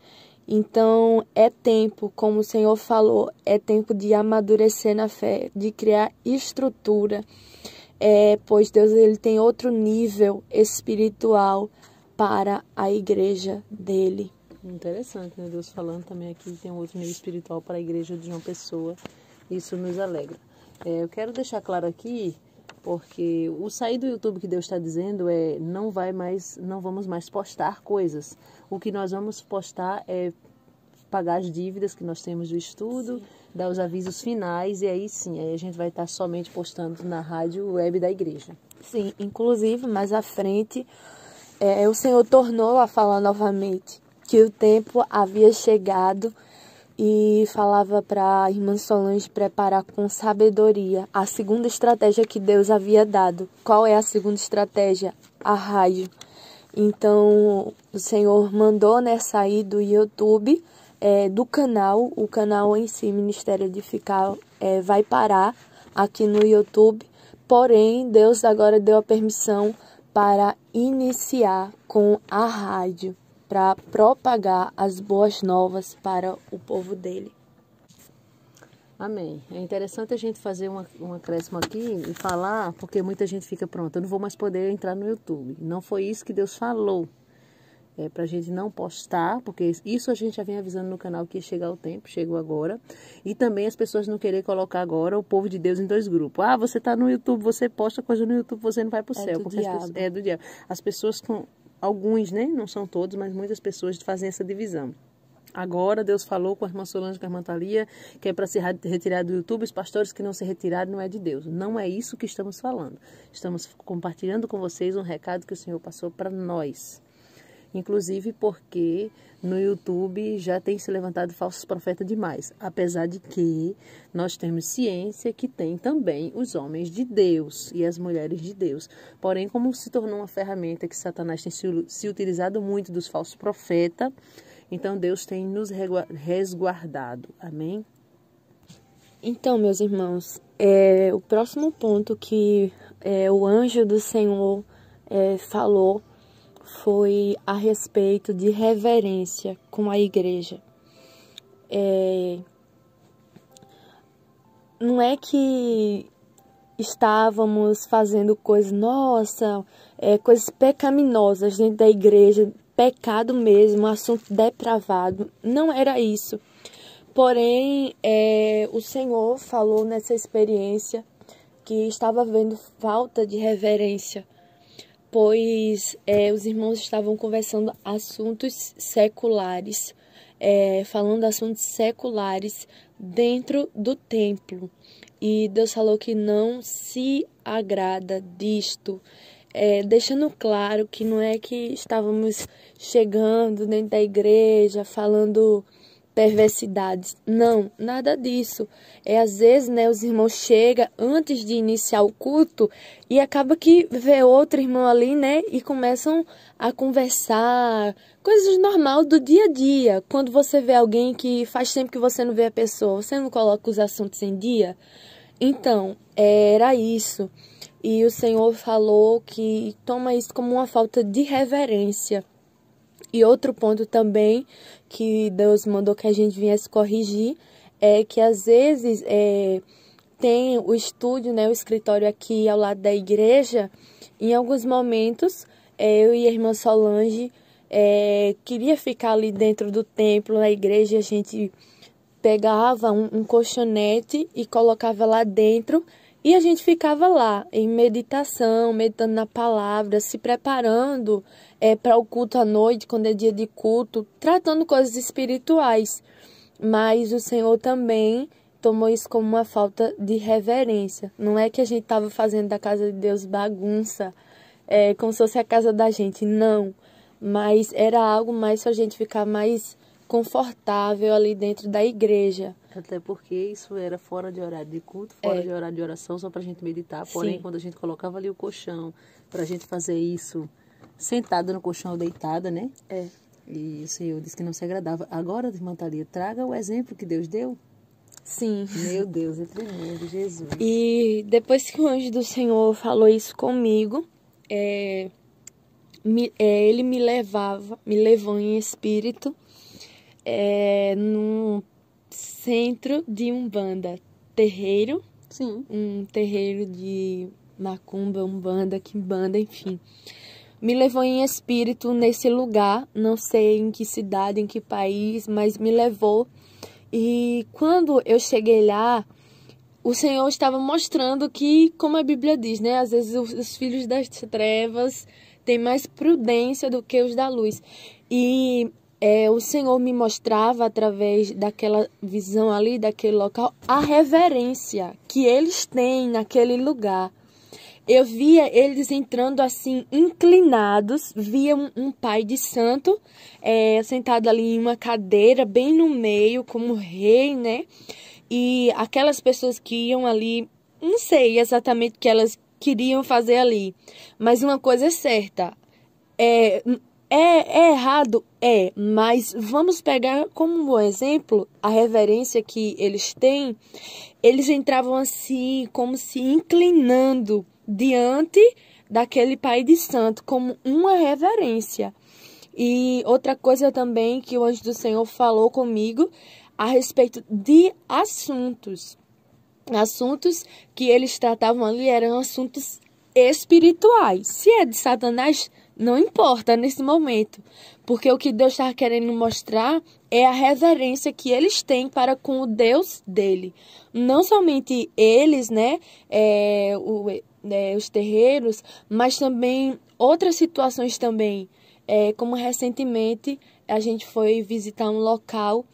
Então é tempo, como o Senhor falou, é tempo de amadurecer na fé, de criar estrutura, pois Deus ele tem outro nível espiritual para a igreja dele. Interessante, né? Deus falando também aqui tem um outro nível espiritual para a igreja de João Pessoa. Isso nos alegra. Eu quero deixar claro aqui, porque o sair do YouTube que Deus está dizendo não vamos mais postar coisas. O que nós vamos postar é pagar as dívidas que nós temos do estudo, sim, dar os avisos finais e aí sim, aí a gente vai estar somente postando na rádio web da igreja. Sim, inclusive mais à frente o Senhor tornou a falar novamente que o tempo havia chegado e falava para a irmã Solange preparar com sabedoria a segunda estratégia que Deus havia dado. Qual é a segunda estratégia? A rádio. Então, o Senhor mandou, né, sair do YouTube, do canal, o canal em si, Ministério Edificar, vai parar aqui no YouTube, porém, Deus agora deu a permissão para iniciar com a rádio, para propagar as boas novas para o povo dele. Amém. É interessante a gente fazer um acréscimo aqui e falar, porque muita gente fica pronta, eu não vou mais poder entrar no YouTube. Não foi isso que Deus falou. É para a gente não postar, porque isso a gente já vem avisando no canal que ia chegar o tempo, chegou agora. E também as pessoas não querer colocar agora o povo de Deus em dois grupos. Ah, você está no YouTube, você posta coisa no YouTube, você não vai para o céu. Porque é do diabo. As pessoas, alguns, né, não são todos, mas muitas pessoas fazem essa divisão. Agora Deus falou com a irmã Solange, com a irmã Thalia, que é para se retirar do YouTube. Os pastores que não se retiraram não é de Deus. Não é isso que estamos falando. Estamos compartilhando com vocês um recado que o Senhor passou para nós. Inclusive porque no YouTube já tem se levantado falsos profetas demais. Apesar de que nós temos ciência que tem também os homens de Deus e as mulheres de Deus. Porém, como se tornou uma ferramenta que Satanás tem se utilizado muito dos falsos profetas, então Deus tem nos resguardado. Amém? Então, meus irmãos, o próximo ponto que o anjo do Senhor falou foi a respeito de reverência com a igreja. Não é que estávamos fazendo coisas, coisas pecaminosas dentro da igreja, pecado mesmo, assunto depravado, não era isso. Porém, o Senhor falou nessa experiência que estava havendo falta de reverência, pois os irmãos estavam conversando assuntos seculares, falando assuntos seculares dentro do templo. E Deus falou que não se agrada disto, deixando claro que não é que estávamos chegando dentro da igreja falando perversidades. Não, nada disso. Às vezes, né, os irmãos chegam antes de iniciar o culto e acaba que vê outro irmão ali, né, e começam a conversar, coisas normais do dia a dia. Quando você vê alguém que faz tempo que você não vê a pessoa, você não coloca os assuntos em dia? Então, era isso. E o Senhor falou que toma isso como uma falta de reverência. E outro ponto também que Deus mandou que a gente viesse corrigir é que às vezes tem o estúdio, né, o escritório aqui ao lado da igreja. Em alguns momentos, eu e a irmã Solange queria ficar ali dentro do templo, na igreja, e a gente pegava um colchonete e colocava lá dentro e a gente ficava lá em meditação, meditando na palavra, se preparando para o culto à noite, quando é dia de culto, tratando coisas espirituais. Mas o Senhor também tomou isso como uma falta de reverência. Não é que a gente estava fazendo da casa de Deus bagunça, como se fosse a casa da gente, não. Mas era algo mais para a gente ficar mais confortável ali dentro da igreja. Até porque isso era fora de horário de culto, fora de horário de oração, só para a gente meditar. Porém, quando a gente colocava ali o colchão, para a gente fazer isso sentada no colchão ou deitada, né? E o Senhor disse que não se agradava. Agora, irmã Thalia, traga o exemplo que Deus deu. Sim. Meu Deus, é tremendo, Jesus. E depois que o anjo do Senhor falou isso comigo, ele me levou em espírito num centro de Umbanda, terreiro. Sim. Um terreiro de macumba, umbanda, quimbanda, enfim. Me levou em espírito nesse lugar, não sei em que cidade, em que país, mas me levou. E quando eu cheguei lá, o Senhor estava mostrando que, como a Bíblia diz, né? Às vezes os filhos das trevas têm mais prudência do que os da luz. E o Senhor me mostrava, através daquela visão ali, daquele local, a reverência que eles têm naquele lugar. Eu via eles entrando assim, inclinados, via um pai de santo sentado ali em uma cadeira, bem no meio, como rei, né? E aquelas pessoas que iam ali, não sei exatamente o que elas queriam fazer ali, mas uma coisa é certa, é errado? Mas vamos pegar como exemplo a reverência que eles têm. Eles entravam assim, como se inclinando diante daquele pai de santo, como uma reverência. E outra coisa também que o anjo do Senhor falou comigo a respeito de assuntos que eles tratavam ali eram assuntos espirituais. Se é de Satanás, não importa nesse momento, porque o que Deus estava querendo mostrar é a reverência que eles têm para com o Deus dele. Não somente eles, né, os terreiros, mas também outras situações também. Como recentemente a gente foi visitar um local,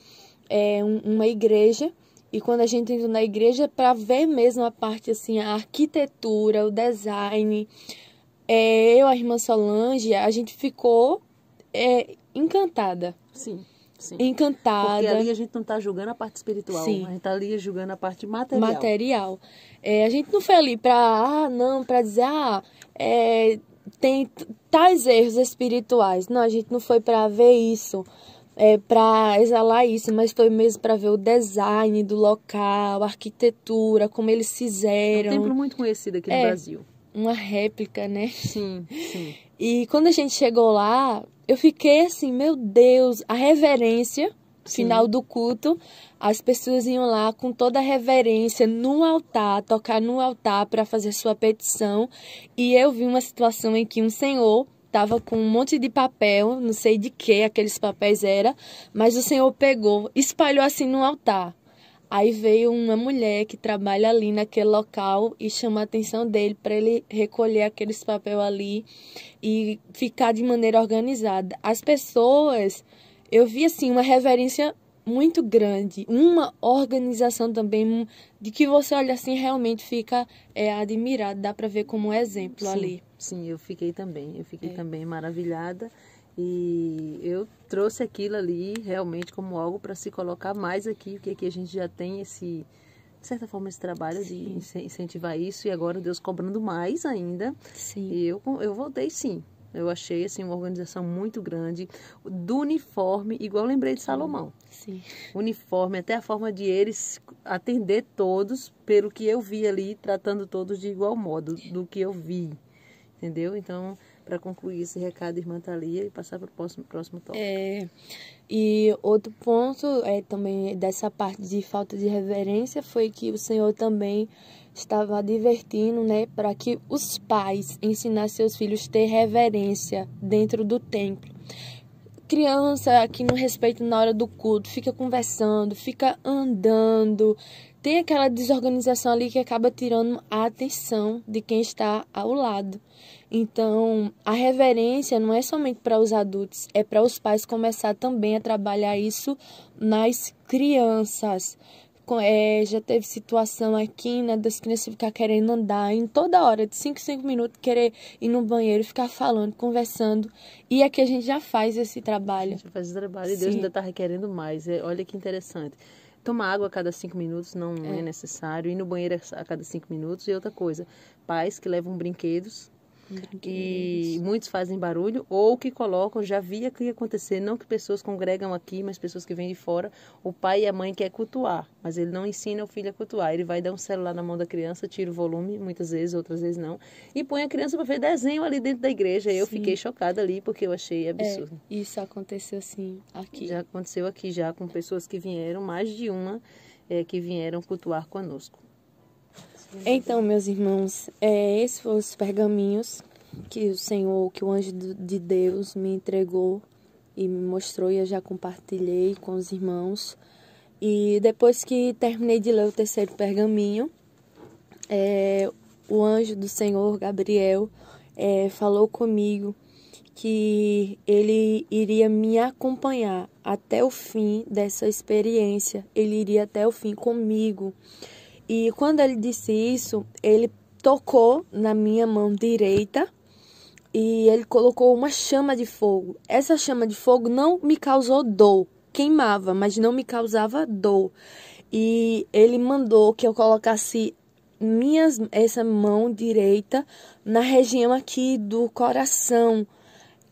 uma igreja, e quando a gente entrou na igreja, para ver mesmo a parte assim, a arquitetura, o design, eu, a irmã Solange, a gente ficou encantada. Sim, sim. Encantada. Porque ali a gente não está julgando a parte espiritual, Sim. A gente está ali julgando a parte material. A gente não foi ali para dizer, tem tais erros espirituais. Não, a gente não foi para ver isso, para exalar isso, mas foi mesmo para ver o design do local, a arquitetura, como eles fizeram. É um templo muito conhecido aqui no Brasil. Uma réplica, né? Sim, sim. E quando a gente chegou lá, eu fiquei assim, meu Deus, a reverência. Final do culto, as pessoas iam lá com toda a reverência no altar, tocar no altar para fazer sua petição. E eu vi uma situação em que um senhor estava com um monte de papel, não sei de que aqueles papéis eram, mas o senhor pegou, espalhou assim no altar. Aí veio uma mulher que trabalha ali naquele local e chamou a atenção dele para ele recolher aqueles papéis ali e ficar de maneira organizada. As pessoas, eu vi assim uma reverência muito grande, uma organização também de que você olha assim realmente fica admirado, dá para ver como um exemplo ali. Sim, eu fiquei também maravilhada. E eu trouxe aquilo ali realmente como algo para se colocar mais aqui, porque aqui a gente já tem de certa forma, esse trabalho de incentivar isso, e agora Deus cobrando mais ainda. Sim. E eu voltei sim. Eu achei assim uma organização muito grande, do uniforme, igual eu lembrei de Salomão. Sim. Uniforme, até a forma de eles atender todos, pelo que eu vi ali, tratando todos de igual modo, do que eu vi. Entendeu? Então, para concluir esse recado, irmã Thalia, e passar para o próximo tópico. E outro ponto também dessa parte de falta de reverência foi que o Senhor também estava advertindo, né, para que os pais ensinassem seus filhos a ter reverência dentro do templo. criança que não respeita na hora do culto, fica conversando, fica andando, tem aquela desorganização ali que acaba tirando a atenção de quem está ao lado. Então, a reverência não é somente para os adultos, é para os pais começar também a trabalhar isso nas crianças. Já teve situação aqui, né, das crianças ficar querendo andar em toda hora, de 5 em 5 minutos, querer ir no banheiro, ficar falando, conversando. E aqui a gente já faz esse trabalho. A gente faz esse trabalho e Deus ainda está requerendo mais. Olha que interessante. Tomar água a cada 5 minutos não é necessário. Ir no banheiro a cada 5 minutos. E outra coisa, pais que levam brinquedos. E muitos fazem barulho ou que colocam, já vi aqui acontecer, não que pessoas congregam aqui, mas pessoas que vêm de fora, o pai e a mãe quer cultuar, mas ele não ensina o filho a cultuar, ele vai dar um celular na mão da criança, tira o volume, muitas vezes, outras vezes não, e põe a criança para ver desenho ali dentro da igreja. Eu fiquei chocada ali porque eu achei absurdo. Isso aconteceu sim aqui. Já aconteceu aqui já com pessoas que vieram, mais de uma, que vieram cultuar conosco. Então, meus irmãos, esses foram os pergaminhos que o anjo de Deus me entregou e me mostrou, e eu já compartilhei com os irmãos. E depois que terminei de ler o terceiro pergaminho, o anjo do Senhor, Gabriel, falou comigo que ele iria me acompanhar até o fim dessa experiência, ele iria até o fim comigo. E quando ele disse isso, ele tocou na minha mão direita e ele colocou uma chama de fogo. Essa chama de fogo não me causou dor, queimava, mas não me causava dor. E ele mandou que eu colocasse essa mão direita na região aqui do coração.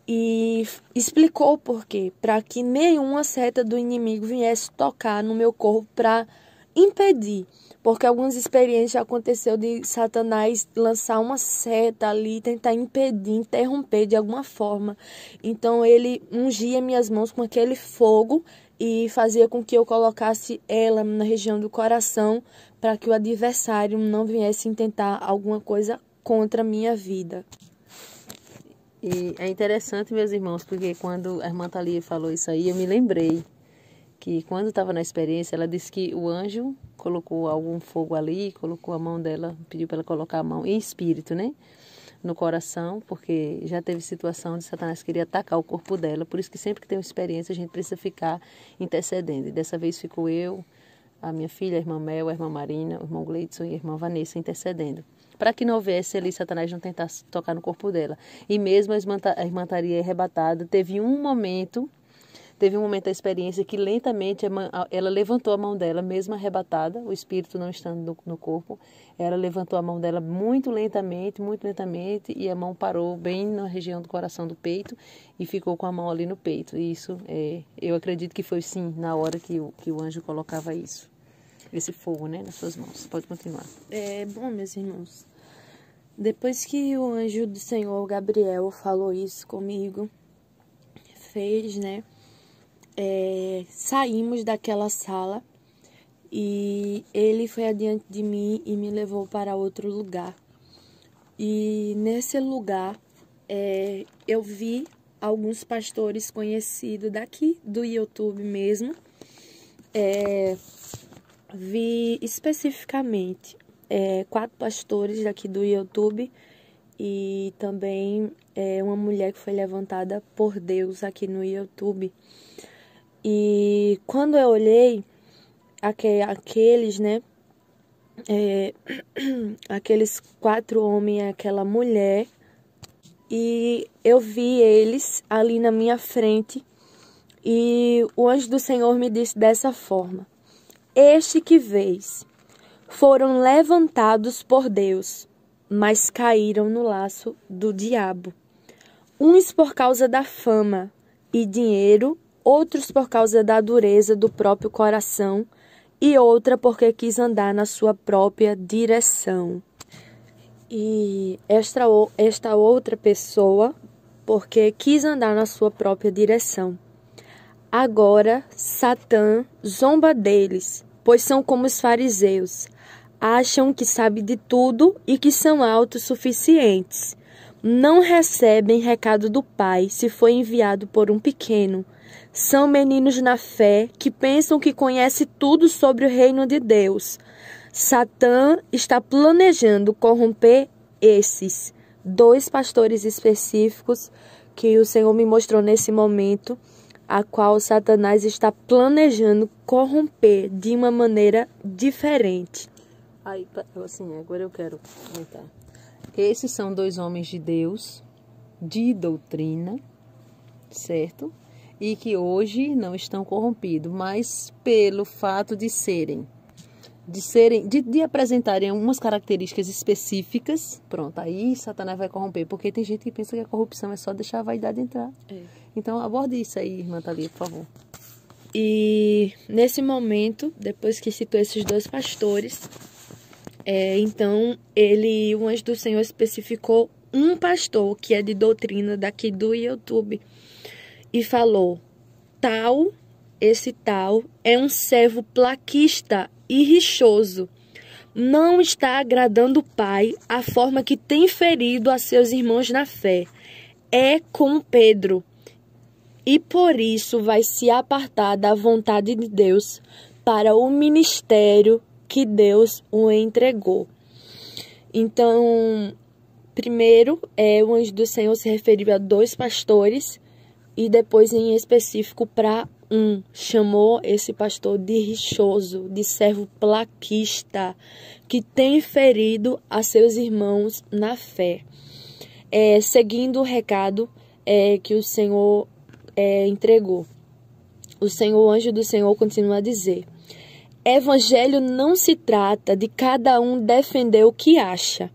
E explicou o porquê, para que nenhuma seta do inimigo viesse tocar no meu corpo para impedir. Porque algumas experiências já aconteceu de Satanás lançar uma seta ali, tentar impedir, interromper de alguma forma. Então ele ungia minhas mãos com aquele fogo e fazia com que eu colocasse ela na região do coração para que o adversário não viesse tentar alguma coisa contra a minha vida. E é interessante, meus irmãos, porque quando a irmã Thalia falou isso aí, eu me lembrei que quando estava na experiência, ela disse que o anjo colocou algum fogo ali, colocou a mão dela, pediu para ela colocar a mão em espírito, né? No coração, porque já teve situação de Satanás querer atacar o corpo dela, por isso que sempre que tem uma experiência a gente precisa ficar intercedendo. E dessa vez ficou eu, a minha filha, a irmã Mel, a irmã Marina, o irmão Gleidson e a irmã Vanessa intercedendo, para que não houvesse ali Satanás não tentasse tocar no corpo dela. E mesmo a irmã Thalia arrebatada, teve um momento da experiência que lentamente ela levantou a mão dela, mesmo arrebatada, o espírito não estando no corpo, ela levantou a mão dela muito lentamente, e a mão parou bem na região do coração do peito e ficou com a mão ali no peito. E isso, eu acredito que foi sim, na hora que o anjo colocava isso, esse fogo, né, nas suas mãos. Pode continuar. Bom, meus irmãos, depois que o anjo do Senhor, Gabriel, falou isso comigo, fez, né, saímos daquela sala e ele foi adiante de mim e me levou para outro lugar. E nesse lugar eu vi alguns pastores conhecidos daqui do YouTube mesmo. Vi especificamente 4 pastores daqui do YouTube e também uma mulher que foi levantada por Deus aqui no YouTube. E quando eu olhei aqueles, né, aqueles 4 homens, aquela mulher, e eu vi eles ali na minha frente, e o anjo do Senhor me disse dessa forma: este que vês foram levantados por Deus, mas caíram no laço do diabo. Uns por causa da fama e dinheiro, outros por causa da dureza do próprio coração e outra porque quis andar na sua própria direção. E esta outra pessoa porque quis andar na sua própria direção. Agora Satã zomba deles, pois são como os fariseus. Acham que sabem de tudo e que são autossuficientes. não recebem recado do Pai se foi enviado por um pequeno. São meninos na fé que pensam que conhece tudo sobre o reino de Deus. Satã está planejando corromper esses 2 pastores específicos que o Senhor me mostrou nesse momento, a qual Satanás está planejando corromper de uma maneira diferente. Aí, assim, agora eu quero comentar. Esses são 2 homens de Deus, de doutrina, certo? E que hoje não estão corrompidos, mas pelo fato de apresentarem algumas características específicas, pronto, aí Satanás vai corromper, porque tem gente que pensa que a corrupção é só deixar a vaidade entrar. Então, aborde isso aí, irmã Thalia, por favor. E nesse momento, depois que citou esses 2 pastores, então o anjo do Senhor especificou um pastor que é de doutrina daqui do YouTube e falou: esse tal é um servo plaquista e rixoso. Não está agradando o Pai a forma que tem ferido a seus irmãos na fé. É com Pedro. E por isso vai se apartar da vontade de Deus para o ministério que Deus o entregou. Então, primeiro, o anjo do Senhor se referiu a 2 pastores e depois em específico para chamou esse pastor de rixoso, de servo plaquista, que tem ferido a seus irmãos na fé. Seguindo o recado que o Senhor entregou. O anjo do Senhor continua a dizer: Evangelho não se trata de cada um defender o que acha,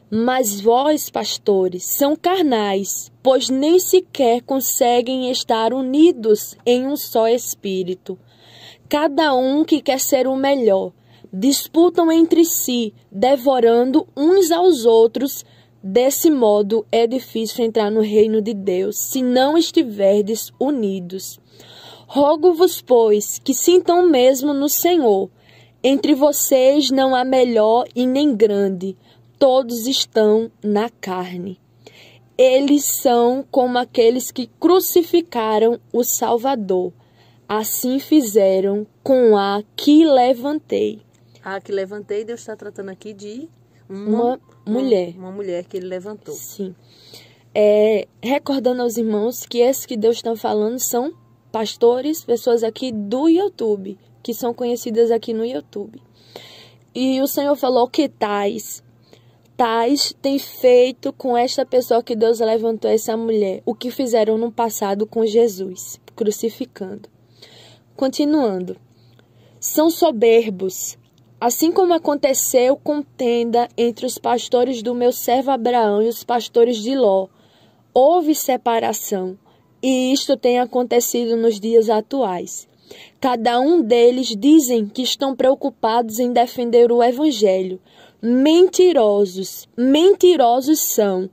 mas vós, pastores, são carnais, pois nem sequer conseguem estar unidos em um só espírito. Cada um que quer ser o melhor, disputam entre si, devorando uns aos outros. Desse modo é difícil entrar no reino de Deus, se não estiverdes unidos. Rogo-vos, pois, que sintam mesmo no Senhor. Entre vocês não há melhor e nem grande, todos estão na carne. Eles são como aqueles que crucificaram o Salvador. Assim fizeram com a que levantei. A que levantei, Deus está tratando aqui de uma mulher. Uma mulher que ele levantou. Sim. Recordando aos irmãos que esses que Deus está falando são pastores, pessoas aqui do YouTube, que são conhecidas aqui no YouTube. E o Senhor falou que tais tem feito com esta pessoa que Deus levantou, essa mulher, o que fizeram no passado com Jesus, crucificando. Continuando. São soberbos, assim como aconteceu contenda entre os pastores do meu servo Abraão e os pastores de Ló. Houve separação, e isto tem acontecido nos dias atuais. Cada um deles dizem que estão preocupados em defender o Evangelho. Mentirosos são.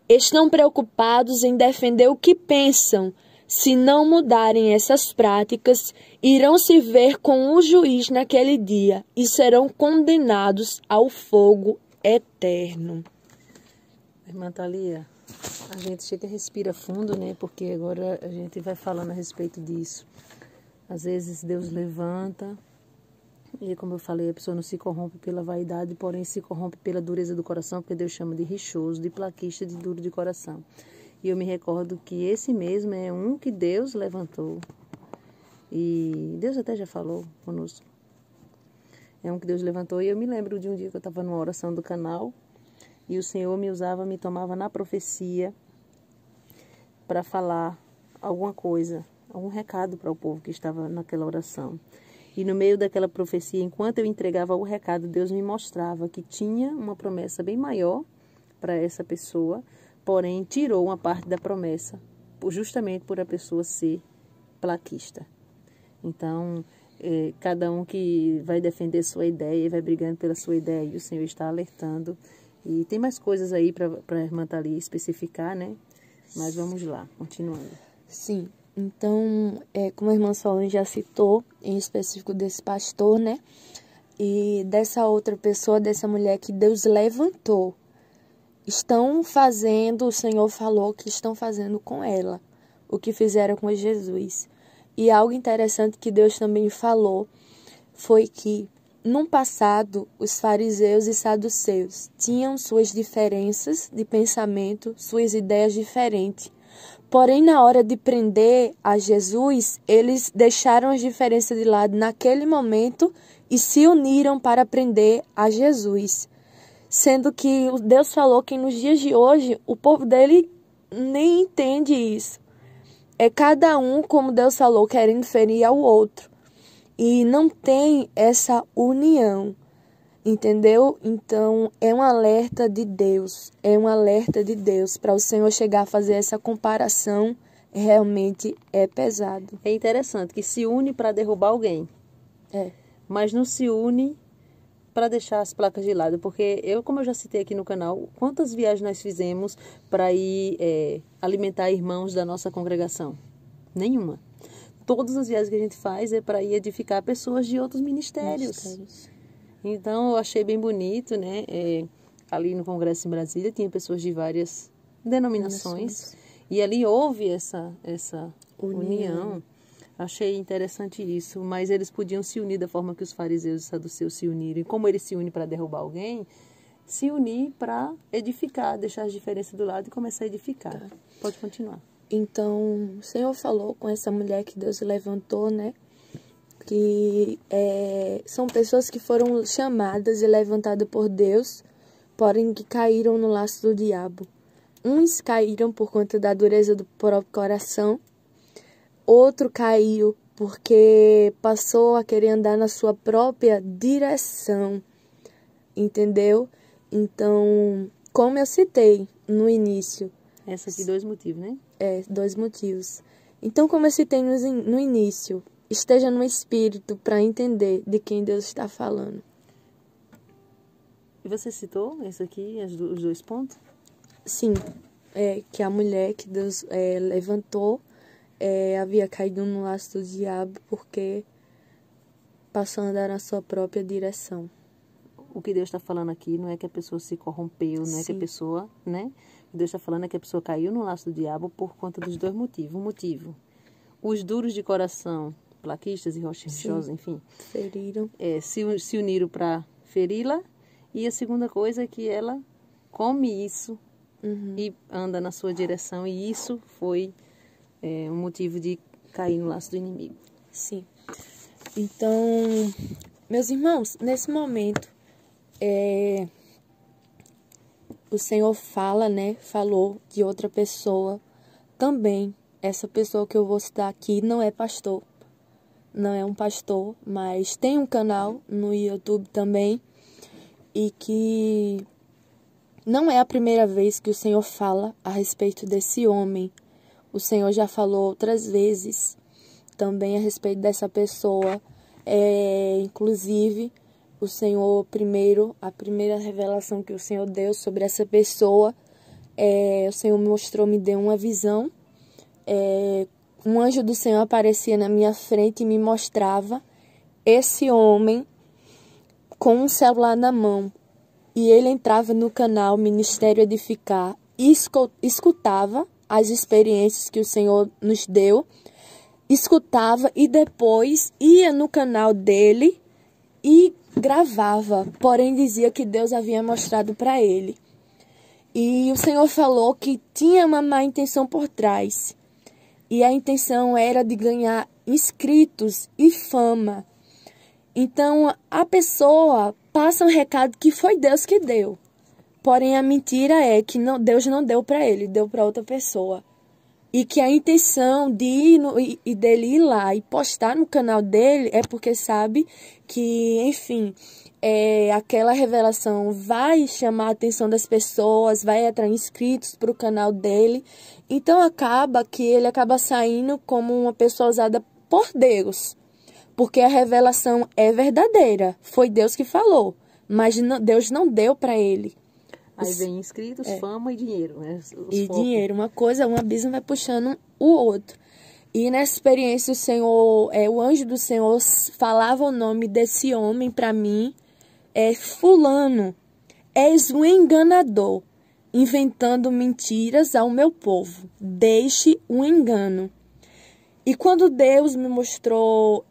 Estão preocupados em defender o que pensam. Se não mudarem essas práticas, irão se ver com o juiz naquele dia e serão condenados ao fogo eterno. Irmã Thalia, a gente chega e respira fundo, né? Porque agora a gente vai falando a respeito disso. Às vezes Deus levanta e, como eu falei, a pessoa não se corrompe pela vaidade, porém se corrompe pela dureza do coração, porque Deus chama de rixoso, de plaquista, de duro de coração. E eu me recordo que esse mesmo é um que Deus levantou. E Deus até já falou conosco. É um que Deus levantou. E eu me lembro de um dia que eu estava numa oração do canal e o Senhor me tomava na profecia para falar alguma coisa, algum recado para o povo que estava naquela oração. E no meio daquela profecia, enquanto eu entregava o recado, Deus me mostrava que tinha uma promessa bem maior para essa pessoa, porém tirou uma parte da promessa, justamente por a pessoa ser plaquista. Então, cada um que vai defender sua ideia e vai brigando pela sua ideia, e o Senhor está alertando. E tem mais coisas aí para a irmã Thalia especificar, né? Mas vamos lá, continuando. Sim, então, como a irmã Solange já citou, em específico desse pastor, né? E dessa outra pessoa, dessa mulher que Deus levantou. estão fazendo, o Senhor falou que estão fazendo com ela, o que fizeram com Jesus. E algo interessante que Deus também falou foi que, no passado, os fariseus e saduceus tinham suas diferenças de pensamento, suas ideias diferentes. Porém, na hora de prender a Jesus, eles deixaram as diferenças de lado naquele momento e se uniram para prender a Jesus. Sendo que Deus falou que nos dias de hoje, o povo dele nem entende isso. É cada um, como Deus falou, querendo ferir ao outro. E não tem essa união, entendeu? Então, é um alerta de Deus. É um alerta de Deus. Para o Senhor chegar a fazer essa comparação, realmente é pesado. É interessante que se une para derrubar alguém. Mas não se une para deixar as placas de lado, porque como eu já citei aqui no canal, quantas viagens nós fizemos para ir alimentar irmãos da nossa congregação? Nenhuma. Todas as viagens que a gente faz é para ir edificar pessoas de outros ministérios. Então, eu achei bem bonito, né? Ali no Congresso em Brasília, tinha pessoas de várias denominações. E ali houve essa união. Achei interessante isso, mas eles podiam se unir da forma que os fariseus e saduceus se uniram. E como eles se unem para derrubar alguém, se unir para edificar, deixar as diferenças do lado e começar a edificar. Tá. Pode continuar. Então, o Senhor falou com essa mulher que Deus levantou, né? Que são pessoas que foram chamadas e levantadas por Deus, porém que caíram no laço do diabo. Uns caíram por conta da dureza do próprio coração, outro caiu porque passou a querer andar na sua própria direção, entendeu? Então, como eu citei no início... Essa aqui, 2 motivos, né? 2 motivos. Então, como eu citei no início, esteja no espírito para entender de quem Deus está falando. E você citou esse aqui, os 2 pontos? Sim, que a mulher que Deus levantou havia caído no laço do diabo porque passou a andar na sua própria direção. O que Deus está falando aqui não é que a pessoa se corrompeu, não é que a pessoa, né? O que Deus está falando é que a pessoa caiu no laço do diabo por conta dos 2 motivos. Um motivo, os duros de coração, plaquistas e religiosos, enfim, feriram. Se uniram para feri-la. E a segunda coisa é que ela come isso e anda na sua direção. E isso foi um motivo de cair no laço do inimigo. Sim. Então, meus irmãos, nesse momento, o Senhor falou de outra pessoa também. Essa pessoa que eu vou citar aqui não é pastor, não é um pastor, mas tem um canal no YouTube também, e que não é a primeira vez que o Senhor fala a respeito desse homem. O Senhor já falou outras vezes também a respeito dessa pessoa, inclusive... O Senhor, a primeira revelação que o Senhor deu sobre essa pessoa, o Senhor me deu uma visão. Um anjo do Senhor aparecia na minha frente e me mostrava esse homem com um celular na mão. E ele entrava no canal Ministério Edificar e escutava as experiências que o Senhor nos deu, escutava e depois ia no canal dele e gravava, porém dizia que Deus havia mostrado para ele. E o Senhor falou que tinha uma má intenção por trás. E a intenção era de ganhar inscritos e fama. Então, a pessoa passa um recado que foi Deus que deu. Porém, a mentira é que Deus não deu para ele, deu para outra pessoa. E que a intenção dele ir lá e postar no canal dele é porque sabe que, enfim, aquela revelação vai chamar a atenção das pessoas, vai atrair inscritos para o canal dele. Então acaba que ele acaba saindo como uma pessoa usada por Deus. Porque a revelação é verdadeira, foi Deus que falou, mas Deus não deu para ele. Aí vem inscritos, fama e dinheiro, né? Dinheiro, uma coisa, um abismo vai puxando o outro. E nessa experiência, o anjo do Senhor falava o nome desse homem para mim, fulano, és um enganador. inventando mentiras ao meu povo. Deixe o engano. E quando Deus me mostrou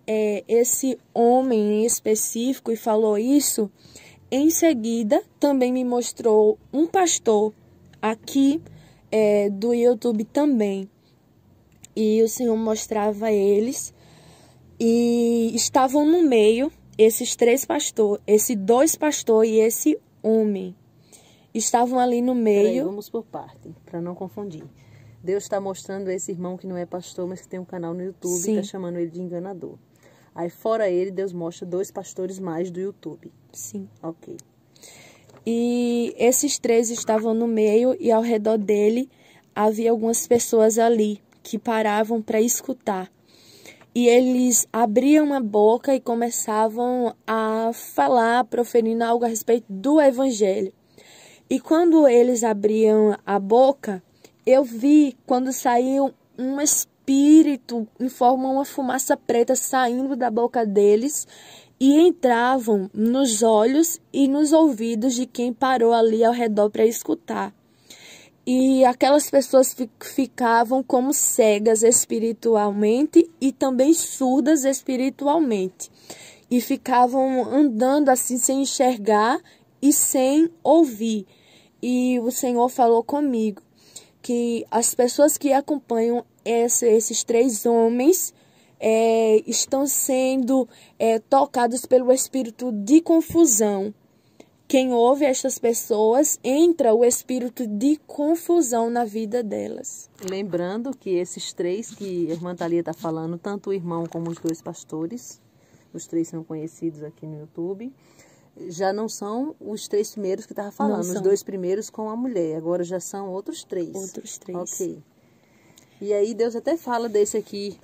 esse homem em específico e falou isso, em seguida também me mostrou um pastor aqui do YouTube também. E o Senhor mostrava eles e estavam no meio, esses 3 pastores, esses 2 pastores e esse homem. Estavam ali no meio. Peraí, vamos por parte, para não confundir. Deus está mostrando esse irmão que não é pastor, mas que tem um canal no YouTube, e está chamando ele de enganador. Aí fora ele, Deus mostra 2 pastores mais do YouTube. Sim. Ok. E esses 3 estavam no meio e ao redor dele havia algumas pessoas ali que paravam para escutar. E eles abriam a boca e começavam a falar, proferindo algo a respeito do Evangelho. E quando eles abriam a boca, eu vi quando saiu um espírito em forma de uma fumaça preta saindo da boca deles e entravam nos olhos e nos ouvidos de quem parou ali ao redor para escutar. E aquelas pessoas ficavam como cegas espiritualmente e também surdas espiritualmente. E ficavam andando assim sem enxergar e sem ouvir. E o Senhor falou comigo que as pessoas que acompanham esses 3 homens estão sendo tocados pelo espírito de confusão. Quem ouve estas pessoas, entra o espírito de confusão na vida delas. Lembrando que esses 3 que a irmã Thalia está falando, tanto o irmão como os 2 pastores, os 3 são conhecidos aqui no YouTube, já não são os 3 primeiros que estava falando, os 2 primeiros com a mulher, agora já são outros 3. Outros 3. Ok. E aí Deus até fala desse aqui,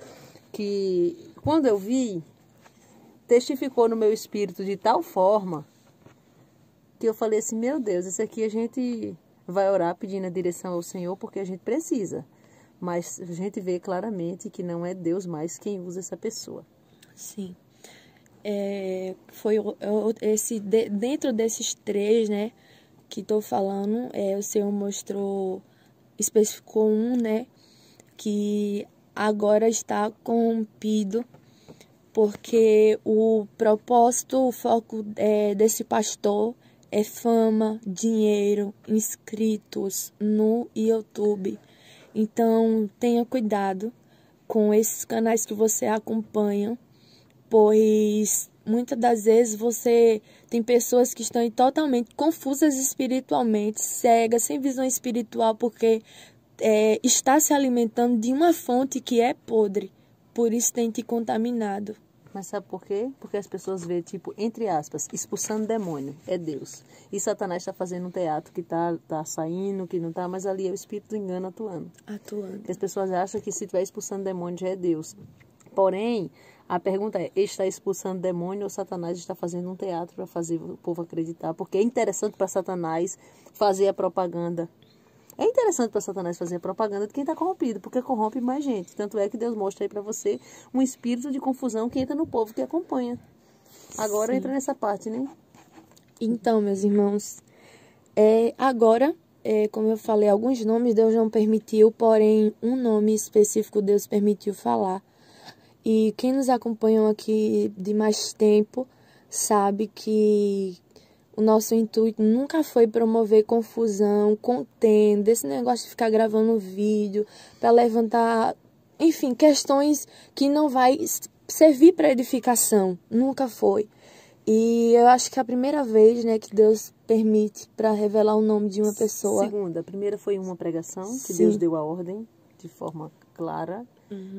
que quando eu vi, testificou no meu espírito de tal forma que eu falei assim, meu Deus, esse aqui a gente vai orar pedindo a direção ao Senhor porque a gente precisa. Mas a gente vê claramente que não é Deus mais quem usa essa pessoa. Sim. Foi dentro desses 3, né, que estou falando, o Senhor mostrou, especificou um, né, que agora está corrompido, porque o propósito, o foco desse pastor é fama, dinheiro, inscritos no YouTube. Então, tenha cuidado com esses canais que você acompanha, pois muitas das vezes você tem pessoas que estão totalmente confusas espiritualmente, cegas, sem visão espiritual, porque está se alimentando de uma fonte que é podre, por isso tem te contaminado. Mas sabe por quê? Porque as pessoas veem, tipo, entre aspas, expulsando demônio, é Deus. E Satanás está fazendo um teatro que tá saindo, que não tá, mas ali é o espírito do engano atuando. Porque as pessoas acham que se estiver expulsando demônio já é Deus. Porém, a pergunta é, está expulsando demônio ou Satanás está fazendo um teatro para fazer o povo acreditar? Porque é interessante para Satanás fazer a propaganda. É interessante para Satanás fazer a propaganda de quem está corrompido, porque corrompe mais gente. Tanto é que Deus mostra aí para você um espírito de confusão que entra no povo que acompanha. Agora entra nessa parte, né? Então, meus irmãos, agora, como eu falei, alguns nomes Deus não permitiu, porém um nome específico Deus permitiu falar. E quem nos acompanha aqui de mais tempo sabe que o nosso intuito nunca foi promover confusão, contenda, esse negócio de ficar gravando vídeo para levantar, enfim, questões que não vai servir para edificação. Nunca foi. E eu acho que é a primeira vez, né, que Deus permite para revelar o nome de uma pessoa. Segunda, a primeira foi uma pregação que Sim. Deus deu a ordem de forma clara,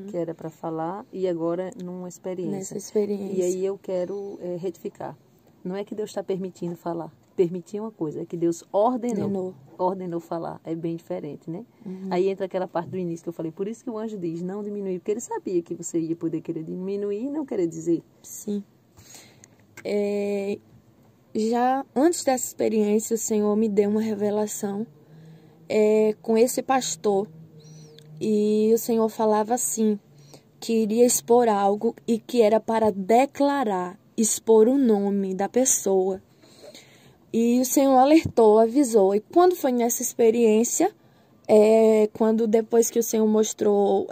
que era para falar, e agora numa experiência. Nessa experiência. E aí eu quero retificar. Não é que Deus está permitindo falar. Permitir uma coisa, é que Deus ordenou falar. É bem diferente, né? Aí entra aquela parte do início que eu falei. Por isso que o anjo diz, não diminuir. Porque ele sabia que você ia poder querer diminuir e não querer dizer. Sim. Já antes dessa experiência, o Senhor me deu uma revelação com esse pastor. E o Senhor falava assim, que iria expor algo e que era para declarar, expor o nome da pessoa. E o Senhor alertou, avisou. E quando foi nessa experiência, quando depois que o Senhor mostrou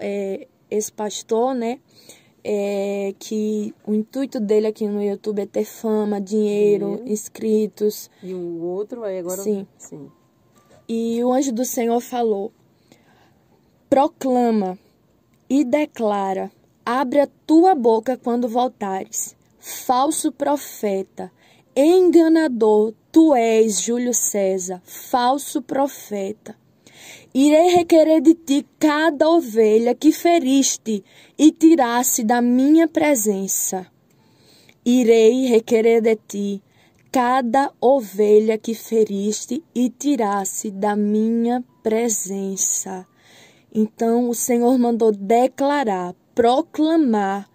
esse pastor, né, que o intuito dele aqui no YouTube é ter fama, dinheiro, inscritos. E o outro aí agora... Sim. Sim. E o anjo do Senhor falou: proclama e declara, abre a tua boca quando voltares. Falso profeta, enganador, tu és, Júlio César, falso profeta. Irei requerer de ti cada ovelha que feriste e tiraste da minha presença. Irei requerer de ti cada ovelha que feriste e tiraste da minha presença. Então o Senhor mandou declarar, proclamar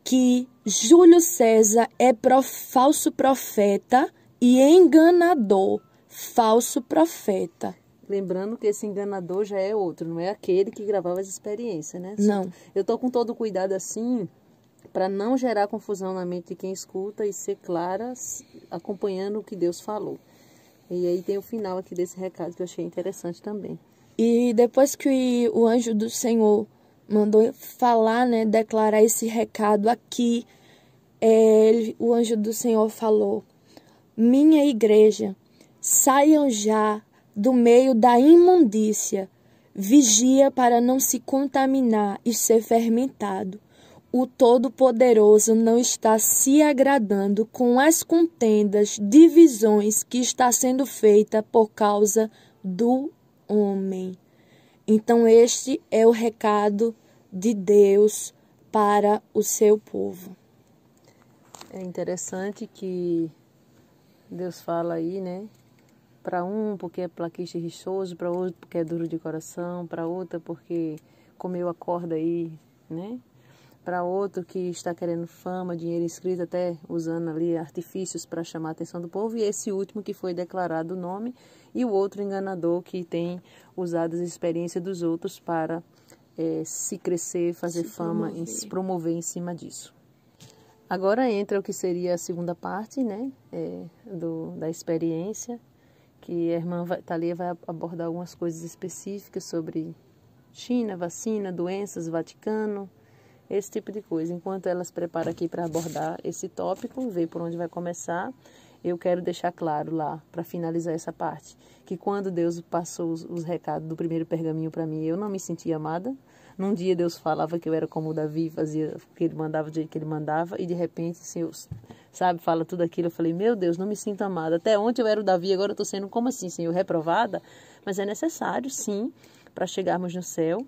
que Júlio César é falso profeta e enganador, falso profeta. Lembrando que esse enganador já é outro, não é aquele que gravava as experiências, né? Não. Eu tô com todo cuidado assim, para não gerar confusão na mente de quem escuta e ser clara, acompanhando o que Deus falou. E aí tem o final aqui desse recado que eu achei interessante também. E depois que o anjo do Senhor mandou falar, né, declarar esse recado aqui, o anjo do Senhor falou: minha igreja, saiam já do meio da imundícia, vigia para não se contaminar e ser fermentado. O Todo-Poderoso não está se agradando com as contendas, divisões que está sendo feita por causa do homem. Então este é o recado de Deus para o seu povo. É interessante que Deus fala aí, né? Para um porque é plaquista e rixoso, para outro porque é duro de coração, para outra porque comeu a corda aí, né? Para outro que está querendo fama, dinheiro inscrito, até usando ali artifícios para chamar a atenção do povo, e esse último que foi declarado o nome, e o outro enganador que tem usado as experiências dos outros para se crescer, fazer fama, se promover em cima disso. Agora entra o que seria a segunda parte, né, da experiência, que a irmã Thalia vai abordar algumas coisas específicas sobre China, vacina, doenças, Vaticano, esse tipo de coisa. Enquanto ela se prepara aqui para abordar esse tópico, ver por onde vai começar, eu quero deixar claro lá, para finalizar essa parte, que quando Deus passou os recados do primeiro pergaminho para mim, eu não me sentia amada. Num dia Deus falava que eu era como o Davi, fazia o que ele mandava, do jeito que ele mandava, e de repente, Senhor, sabe, fala tudo aquilo. Eu falei, meu Deus, não me sinto amada. Até ontem eu era o Davi, agora eu estou sendo como assim, Senhor, reprovada? Mas é necessário, sim, para chegarmos no céu.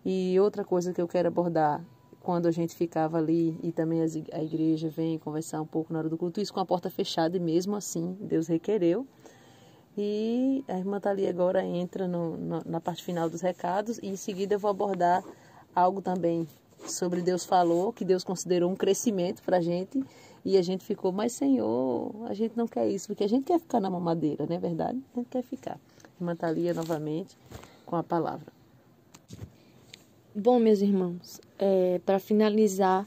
E outra coisa que eu quero abordar, quando a gente ficava ali, e também a igreja vem conversar um pouco na hora do culto, isso com a porta fechada, e mesmo assim Deus requereu. E a irmã Thalia agora entra na parte final dos recados, e em seguida eu vou abordar algo também sobre Deus falou, que Deus considerou um crescimento para a gente, e a gente ficou, mas Senhor, a gente não quer isso, porque a gente quer ficar na mamadeira, não é verdade? A gente quer ficar. Irmã Thalia novamente com a palavra. Bom, meus irmãos, para finalizar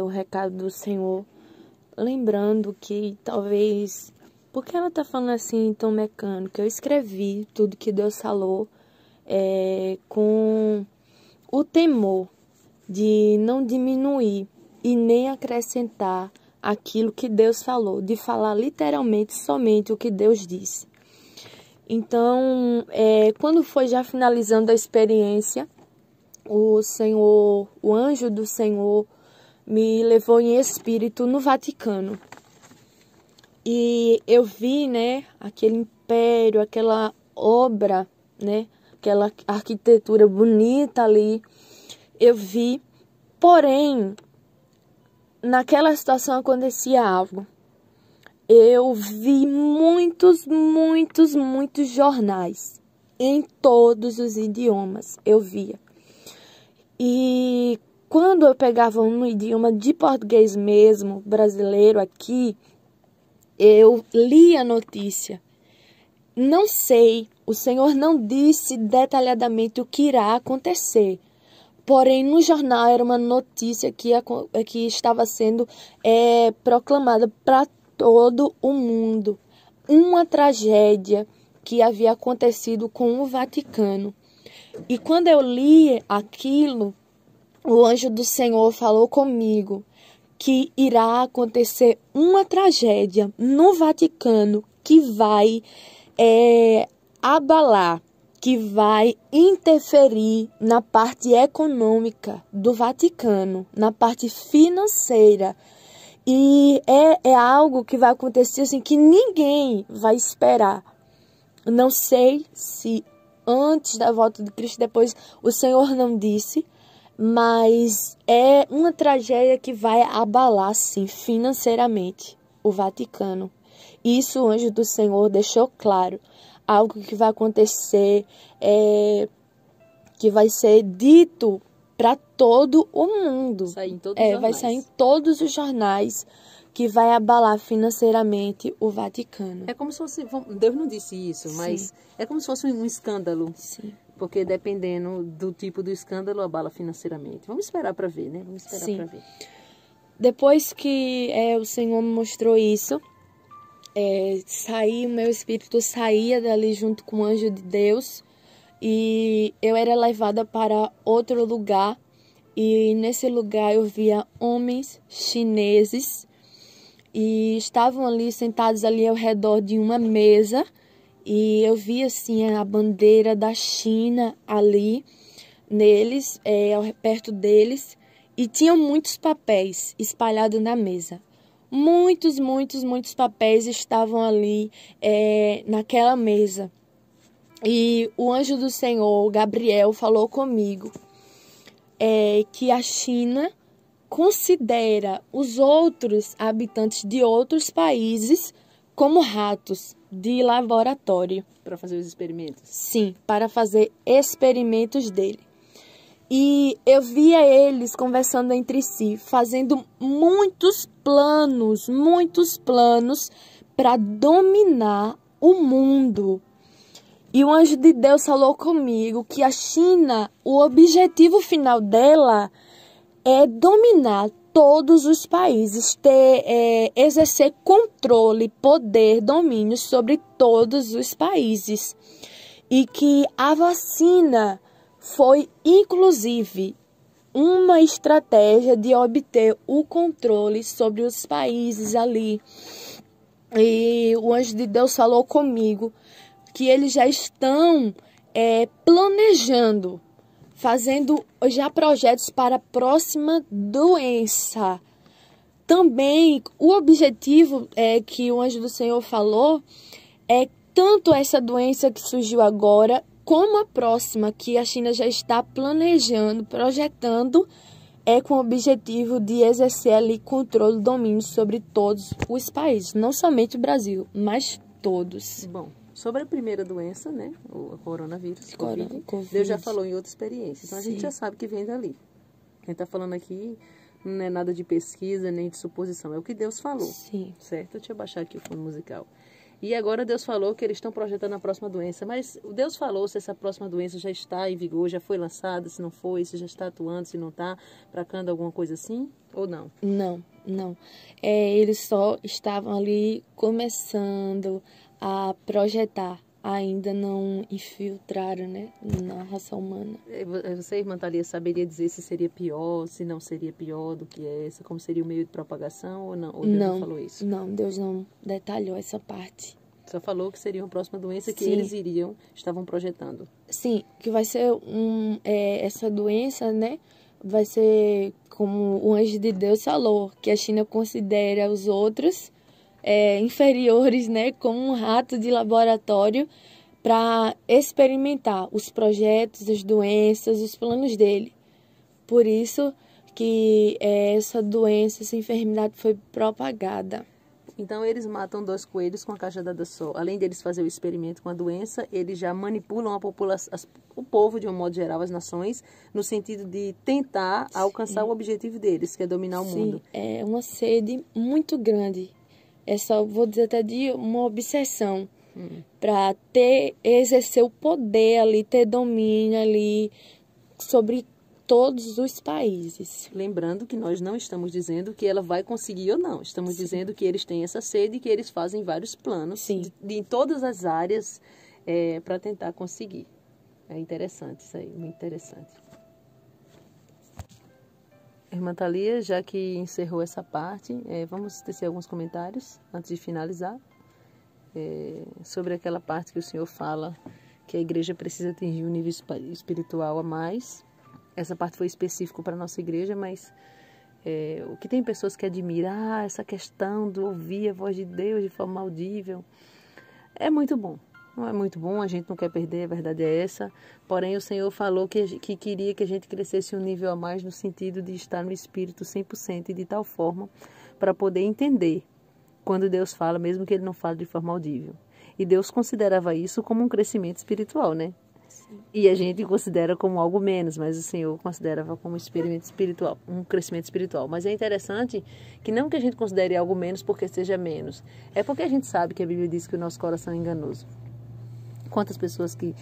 o recado do Senhor, lembrando que talvez, porque ela está falando assim tão mecânico, eu escrevi tudo que Deus falou com o temor de não diminuir e nem acrescentar aquilo que Deus falou, de falar literalmente somente o que Deus disse. Então, quando foi já finalizando a experiência, o anjo do Senhor me levou em espírito no Vaticano. E eu vi, né, aquele império, aquela obra, né, aquela arquitetura bonita ali. Eu vi, porém, naquela situação acontecia algo. Eu vi muitos jornais, em todos os idiomas eu via. E quando eu pegava um no idioma de português mesmo, brasileiro aqui, eu li a notícia. Não sei, o Senhor não disse detalhadamente o que irá acontecer. Porém, no jornal era uma notícia que estava sendo proclamada para todo o mundo. Uma tragédia que havia acontecido com o Vaticano. E quando eu li aquilo, o anjo do Senhor falou comigo que irá acontecer uma tragédia no Vaticano que vai abalar, que vai interferir na parte econômica do Vaticano, na parte financeira. E é algo que vai acontecer assim que ninguém vai esperar. Não sei se antes da volta de Cristo, depois o Senhor não disse, mas é uma tragédia que vai abalar, sim, financeiramente o Vaticano. Isso o anjo do Senhor deixou claro. Algo que vai acontecer, que vai ser dito para todo o mundo. Vai sair em todos os jornais, que vai abalar financeiramente o Vaticano. É como se fosse, Deus não disse isso, mas é como se fosse um escândalo. Sim. Porque dependendo do tipo do escândalo, abala financeiramente. Vamos esperar para ver, né? Vamos esperar para ver. Depois que o Senhor me mostrou isso, o meu espírito saía dali junto com o anjo de Deus e eu era levada para outro lugar. E nesse lugar eu via homens chineses e estavam ali sentados ali ao redor de uma mesa. E eu vi assim a bandeira da China ali neles, perto deles, e tinham muitos papéis espalhados na mesa. Muitos papéis estavam ali naquela mesa. E o anjo do Senhor, Gabriel, falou comigo que a China considera os outros habitantes de outros países como ratos de laboratório. Para fazer os experimentos? Sim, para fazer experimentos dele. E eu via eles conversando entre si, fazendo muitos planos para dominar o mundo. E o anjo de Deus falou comigo que a China, o objetivo final dela é dominar todos os países, exercer controle, poder, domínio sobre todos os países. E que a vacina foi, inclusive, uma estratégia de obter o controle sobre os países ali. E o anjo de Deus falou comigo que eles já estão planejando, fazendo já projetos para a próxima doença. Também o objetivo que o anjo do Senhor falou é tanto essa doença que surgiu agora, como a próxima, que a China já está planejando, projetando, com o objetivo de exercer ali controle e domínio sobre todos os países. Não somente o Brasil, mas todos. Bom, sobre a primeira doença, né, o coronavírus, Covid, Deus já falou em outra experiência. Então, a gente já sabe que vem dali. Quem está falando aqui não é nada de pesquisa, nem de suposição. É o que Deus falou. Sim. Certo? Deixa eu baixar aqui o fundo musical. E agora Deus falou que eles estão projetando a próxima doença. Mas Deus falou se essa próxima doença já está em vigor, já foi lançada, se não foi, se já está atuando, se não está, pracando alguma coisa assim, ou não? Não. Eles só estavam ali começando a projetar. Ainda não infiltraram, né, na raça humana. Você, irmã Thalia, saberia dizer se seria pior, se não seria pior do que essa? Como seria o meio de propagação ou não? Ou Deus não falou isso? Não, Deus não detalhou essa parte. Só falou que seria uma próxima doença que Sim. eles estavam projetando. Sim, que vai ser essa doença, né? Vai ser como o anjo de Deus falou, que a China considera os outros inferiores, né, como um rato de laboratório para experimentar os projetos, as doenças, os planos dele. Por isso que essa doença, essa enfermidade foi propagada. Então, eles matam 2 coelhos com a cajadada só. Além deles fazer o experimento com a doença, eles já manipulam a população, o povo, de um modo geral, as nações, no sentido de tentar alcançar o objetivo deles, que é dominar o mundo. É uma sede muito grande. Vou dizer até de uma obsessão, para exercer o poder ali, ter domínio ali sobre todos os países. Lembrando que nós não estamos dizendo que ela vai conseguir ou não. Estamos dizendo que eles têm essa sede e que eles fazem vários planos em todas as áreas para tentar conseguir. É interessante isso aí, muito interessante. Irmã Thalia, já que encerrou essa parte, vamos tecer alguns comentários antes de finalizar. Sobre aquela parte que o senhor fala que a igreja precisa atingir um nível espiritual a mais. Essa parte foi específico para a nossa igreja, mas o que tem pessoas que admiram, essa questão de ouvir a voz de Deus de forma audível, é muito bom. Não é muito bom, a gente não quer perder, a verdade é essa. Porém, o Senhor falou que queria que a gente crescesse um nível a mais no sentido de estar no Espírito 100% e de tal forma para poder entender quando Deus fala, mesmo que Ele não fale de forma audível. E Deus considerava isso como um crescimento espiritual, né? Sim. E a gente considera como algo menos, mas o Senhor considerava como um crescimento espiritual. Mas é interessante que não que a gente considere algo menos porque seja menos. É porque a gente sabe que a Bíblia diz que o nosso coração é enganoso. Quantas pessoas que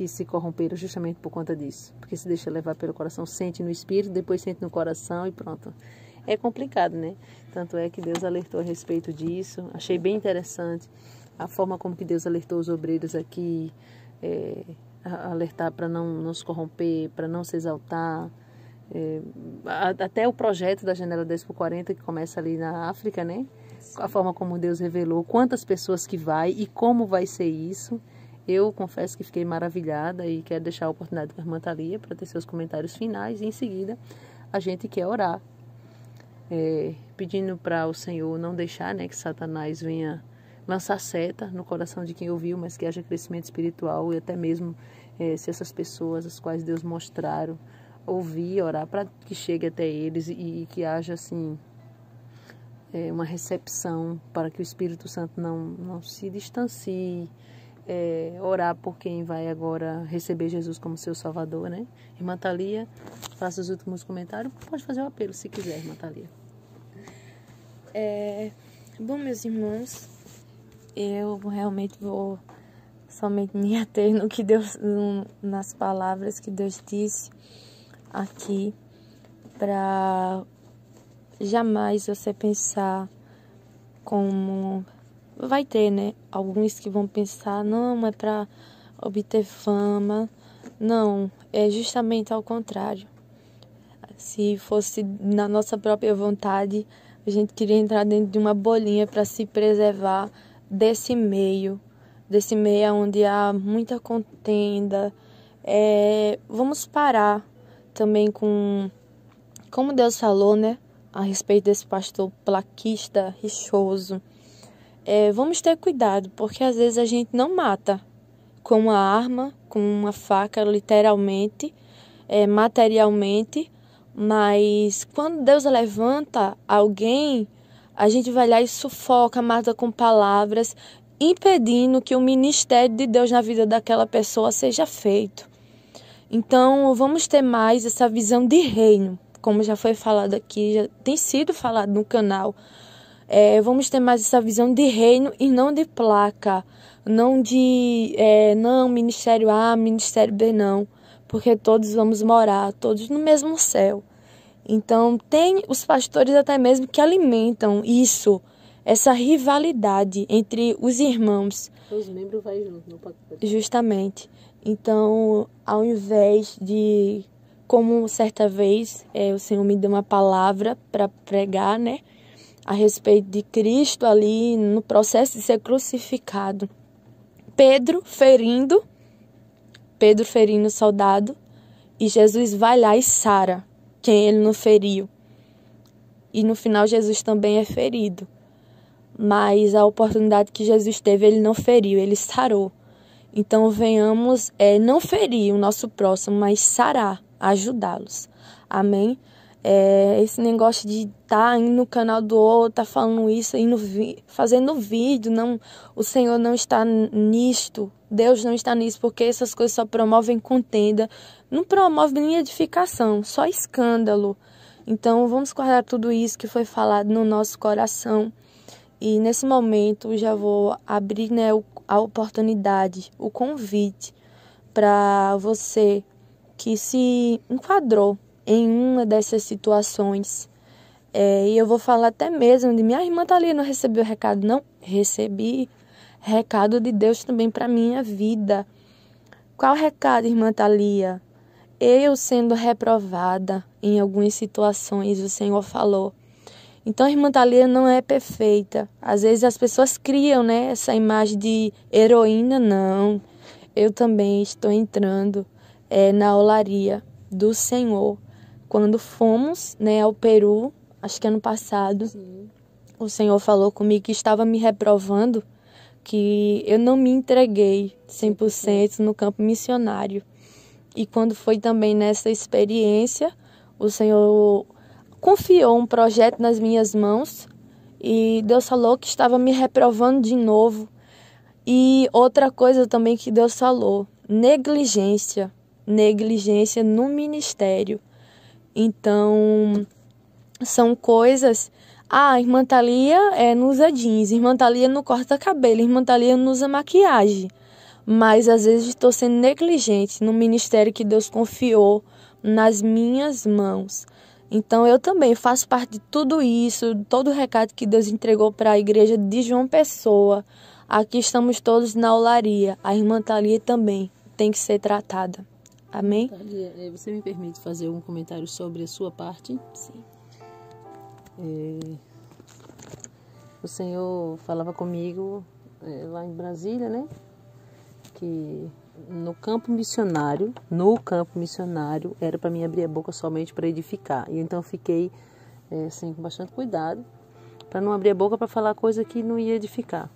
se corromperam justamente por conta disso? Porque se deixa levar pelo coração, sente no espírito, depois sente no coração e pronto. É complicado, né? Tanto é que Deus alertou a respeito disso. Achei bem interessante a forma como que Deus alertou os obreiros aqui, alertar para não se corromper, para não se exaltar. Até o projeto da Janela 10x40, que começa ali na África, né? A forma como Deus revelou quantas pessoas que vai e como vai ser isso. Eu confesso que fiquei maravilhada e quero deixar a oportunidade com a irmã Thalia para ter seus comentários finais e em seguida a gente quer orar, pedindo para o Senhor não deixar, né, que Satanás venha lançar seta no coração de quem ouviu, mas que haja crescimento espiritual e até mesmo se essas pessoas as quais Deus mostraram, ouvir, orar para que chegue até eles e que haja assim uma recepção para que o Espírito Santo não se distancie. Orar por quem vai agora receber Jesus como seu Salvador, né? Irmã Thalia, faça os últimos comentários. Pode fazer o apelo se quiser, irmã Thalia. Bom, meus irmãos, eu realmente vou somente me ater no que Deus, nas palavras que Deus disse aqui, para jamais você pensar como... Vai ter, né? Alguns que vão pensar, não, é para obter fama. Não, é justamente ao contrário. Se fosse na nossa própria vontade, a gente queria entrar dentro de uma bolinha para se preservar desse meio onde há muita contenda. Vamos parar também com, como Deus falou, né? A respeito desse pastor plaquista, rixoso. Vamos ter cuidado, porque às vezes a gente não mata com uma arma, com uma faca, literalmente, materialmente, mas quando Deus levanta alguém, a gente vai lá e sufoca, mata com palavras, impedindo que o ministério de Deus na vida daquela pessoa seja feito. Então, vamos ter mais essa visão de reino, como já foi falado aqui, já tem sido falado no canal. Vamos ter mais essa visão de reino e não de placa, não de não ministério A, ministério B, não, porque todos vamos morar, todos no mesmo céu. Então tem os pastores até mesmo que alimentam isso, essa rivalidade entre os irmãos. Os membros vai junto no pacote. Justamente. Então, ao invés de, como certa vez o Senhor me deu uma palavra para pregar, né? A respeito de Cristo ali no processo de ser crucificado. Pedro ferindo o soldado, e Jesus vai lá e sara quem ele não feriu. E no final Jesus também é ferido. Mas a oportunidade que Jesus teve, ele não feriu, ele sarou. Então venhamos não ferir o nosso próximo, mas sarar, ajudá-los. Amém? Esse negócio de estar indo no canal do outro, tá falando isso, fazendo vídeo, não, o Senhor não está nisto, Deus não está nisso, porque essas coisas só promovem contenda, não promove nem edificação, só escândalo. Então vamos guardar tudo isso que foi falado no nosso coração. E nesse momento já vou abrir, né, a oportunidade, o convite para você que se enquadrou em uma dessas situações. E eu vou falar até mesmo de minha irmã Thalia não recebeu recado, não. Recebi recado de Deus também para minha vida. Qual recado, irmã Thalia? Eu sendo reprovada em algumas situações, o Senhor falou. Então, a irmã Thalia não é perfeita. Às vezes as pessoas criam, né, essa imagem de heroína, não. Eu também estou entrando na olaria do Senhor. Quando fomos, né, ao Peru, acho que ano passado, sim, o Senhor falou comigo que estava me reprovando, que eu não me entreguei 100% no campo missionário. E quando foi também nessa experiência, o Senhor confiou um projeto nas minhas mãos e Deus falou que estava me reprovando de novo. E outra coisa também que Deus falou, negligência no ministério. Então, são coisas... a irmã Thalia não usa jeans, a irmã Thalia não corta cabelo, a irmã Thalia não usa maquiagem. Mas às vezes estou sendo negligente no ministério que Deus confiou nas minhas mãos. Então eu também faço parte de tudo isso, todo o recado que Deus entregou para a igreja de João Pessoa. Aqui estamos todos na olaria. A irmã Thalia também tem que ser tratada. Amém? Thalia, você me permite fazer um comentário sobre a sua parte? Sim. O Senhor falava comigo lá em Brasília, né? Que no campo missionário era para mim abrir a boca somente para edificar. E então eu fiquei assim, com bastante cuidado para não abrir a boca para falar coisa que não ia edificar,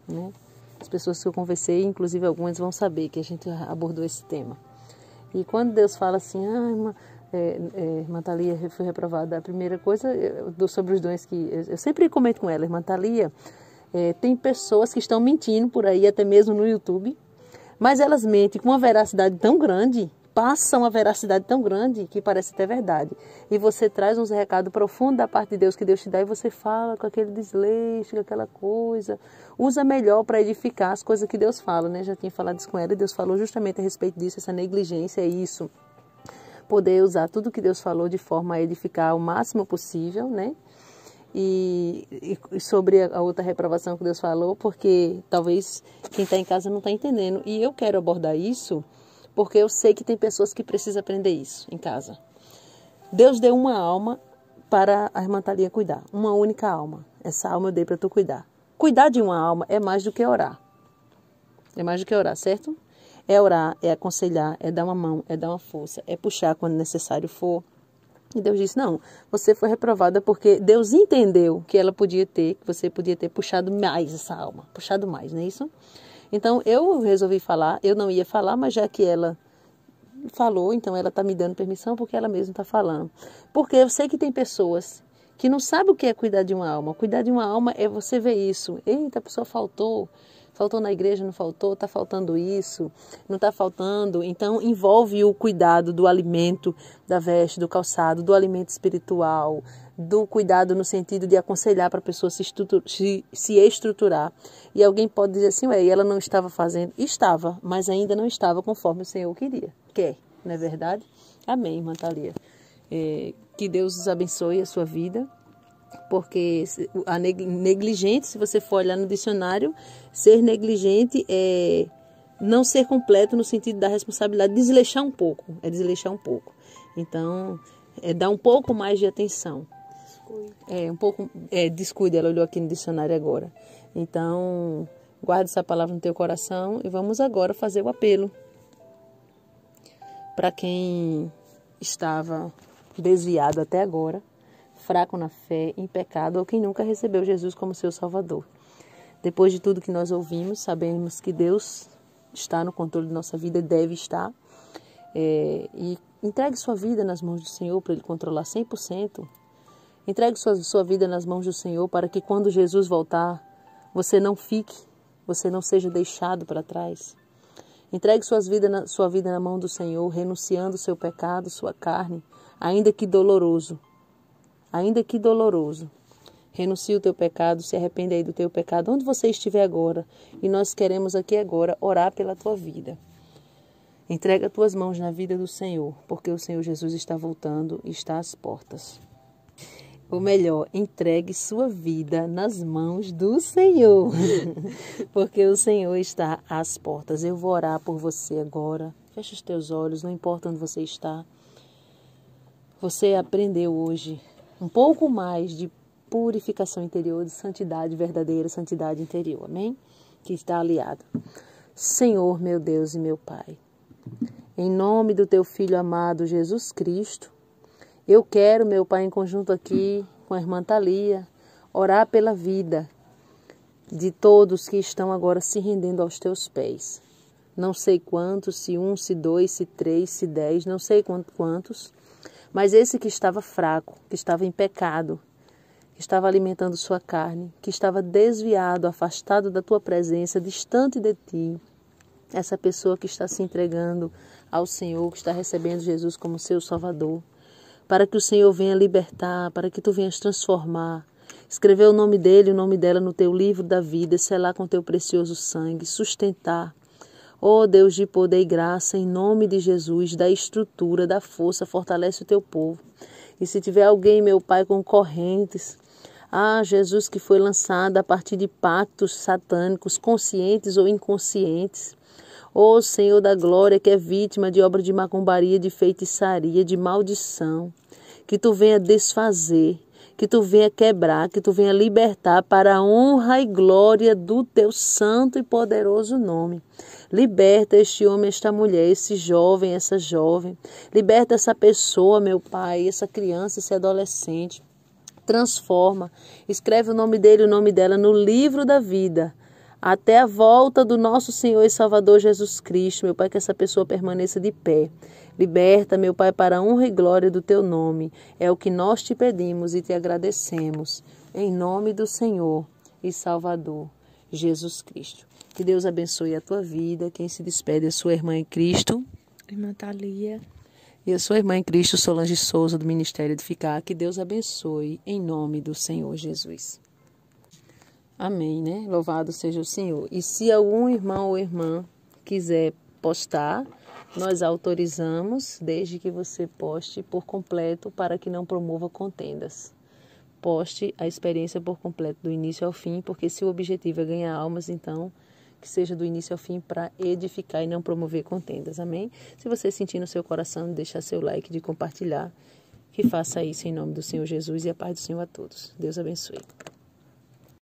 né? As pessoas que eu conversei, inclusive algumas vão saber que a gente abordou esse tema. E quando Deus fala assim, irmã Thalia foi reprovada, a primeira coisa sobre os dons que eu sempre comento com ela, irmã Thalia, tem pessoas que estão mentindo por aí, até mesmo no YouTube, mas elas mentem com uma veracidade tão grande, passam uma veracidade tão grande que parece até verdade. E você traz uns recados profundos da parte de Deus que Deus te dá e você fala com aquele desleixo, com aquela coisa. Usa melhor para edificar as coisas que Deus fala, né? Já tinha falado isso com ela e Deus falou justamente a respeito disso, essa negligência, isso. Poder usar tudo que Deus falou de forma a edificar o máximo possível, né? E sobre a outra reprovação que Deus falou, porque talvez quem está em casa não está entendendo. E eu quero abordar isso porque eu sei que tem pessoas que precisam aprender isso em casa. Deus deu uma alma para a irmã Thalia cuidar, uma única alma. Essa alma eu dei para tu cuidar. Cuidar de uma alma é mais do que orar. É mais do que orar, certo? É orar, é aconselhar, é dar uma mão, é dar uma força, é puxar quando necessário for. E Deus disse, não, você foi reprovada porque Deus entendeu que ela podia ter, que você podia ter puxado mais essa alma, puxado mais, não é isso? Então eu resolvi falar, eu não ia falar, mas já que ela falou, então ela está me dando permissão porque ela mesma está falando. Porque eu sei que tem pessoas que não sabem o que é cuidar de uma alma. Cuidar de uma alma é você ver isso. Eita, a pessoa faltou na igreja, não faltou, está faltando isso, não está faltando. Então, envolve o cuidado do alimento, da veste, do calçado, do alimento espiritual, do cuidado no sentido de aconselhar para a pessoa se estruturar. E alguém pode dizer assim, ela não estava fazendo. Estava, mas ainda não estava conforme o Senhor queria. Quer, não é verdade? Amém, irmã Thalia. Que Deus os abençoe a sua vida. Porque a negligente, se você for olhar no dicionário, ser negligente é não ser completo no sentido da responsabilidade, desleixar um pouco, desleixar um pouco. Então, dar um pouco mais de atenção. Descuide, ela olhou aqui no dicionário agora. Então, guarde essa palavra no teu coração e vamos agora fazer o apelo. Para quem estava desviado até agora, fraco na fé, em pecado, ou quem nunca recebeu Jesus como seu Salvador. Depois de tudo que nós ouvimos, sabemos que Deus está no controle da nossa vida, deve estar. E entregue sua vida nas mãos do Senhor para Ele controlar 100%. Entregue sua vida nas mãos do Senhor para que quando Jesus voltar, você não seja deixado para trás. Entregue sua vida na mão do Senhor, renunciando o seu pecado, sua carne, ainda que doloroso. Renuncie o teu pecado, se arrependa aí do teu pecado, onde você estiver agora. E nós queremos aqui agora orar pela tua vida. Entrega as tuas mãos na vida do Senhor, porque o Senhor Jesus está voltando e está às portas. Ou melhor, entregue sua vida nas mãos do Senhor, porque o Senhor está às portas. Eu vou orar por você agora. Fecha os teus olhos, não importa onde você está. Você aprendeu hoje um pouco mais de purificação interior, de santidade verdadeira, santidade interior, amém? Que está aliado. Senhor, meu Deus e meu Pai, em nome do teu Filho amado Jesus Cristo, eu quero, meu Pai, em conjunto aqui com a irmã Thalia, orar pela vida de todos que estão agora se rendendo aos teus pés. Não sei quantos, se 1, se 2, se 3, se 10, não sei quantos, mas esse que estava fraco, que estava em pecado, que estava alimentando sua carne, que estava desviado, afastado da tua presença, distante de ti, essa pessoa que está se entregando ao Senhor, que está recebendo Jesus como seu Salvador, para que o Senhor venha libertar, para que tu venhas transformar, escrever o nome dele e o nome dela no teu livro da vida, selar com teu precioso sangue, sustentar. Ó Deus de poder e graça, em nome de Jesus, da estrutura, da força, fortalece o teu povo. E se tiver alguém, meu Pai, com correntes, Jesus, que foi lançado a partir de pactos satânicos, conscientes ou inconscientes, ó Senhor da glória, que é vítima de obra de macumbaria, de feitiçaria, de maldição, que tu venha desfazer, que tu venha quebrar, que tu venha libertar para a honra e glória do teu santo e poderoso nome. Liberta este homem, esta mulher, esse jovem, essa jovem. Liberta essa pessoa, meu Pai, essa criança, esse adolescente. Transforma, escreve o nome dele e o nome dela no livro da vida, até a volta do nosso Senhor e Salvador Jesus Cristo, meu Pai, que essa pessoa permaneça de pé. Liberta, meu Pai, para a honra e glória do teu nome. É o que nós te pedimos e te agradecemos, em nome do Senhor e Salvador Jesus Cristo. Que Deus abençoe a tua vida. Quem se despede é sua irmã em Cristo, Irmã Thalia. e a sua irmã em Cristo, Solange Souza, do Ministério Edificar. Que Deus abençoe, em nome do Senhor Jesus. Amém, né? Louvado seja o Senhor. E se algum irmão ou irmã quiser postar, nós autorizamos, desde que você poste por completo para que não promova contendas. Poste a experiência por completo, do início ao fim, porque se o objetivo é ganhar almas, então que seja do início ao fim para edificar e não promover contendas. Amém? Se você sentir no seu coração de deixar seu like, de compartilhar, que faça isso em nome do Senhor Jesus e a paz do Senhor a todos. Deus abençoe.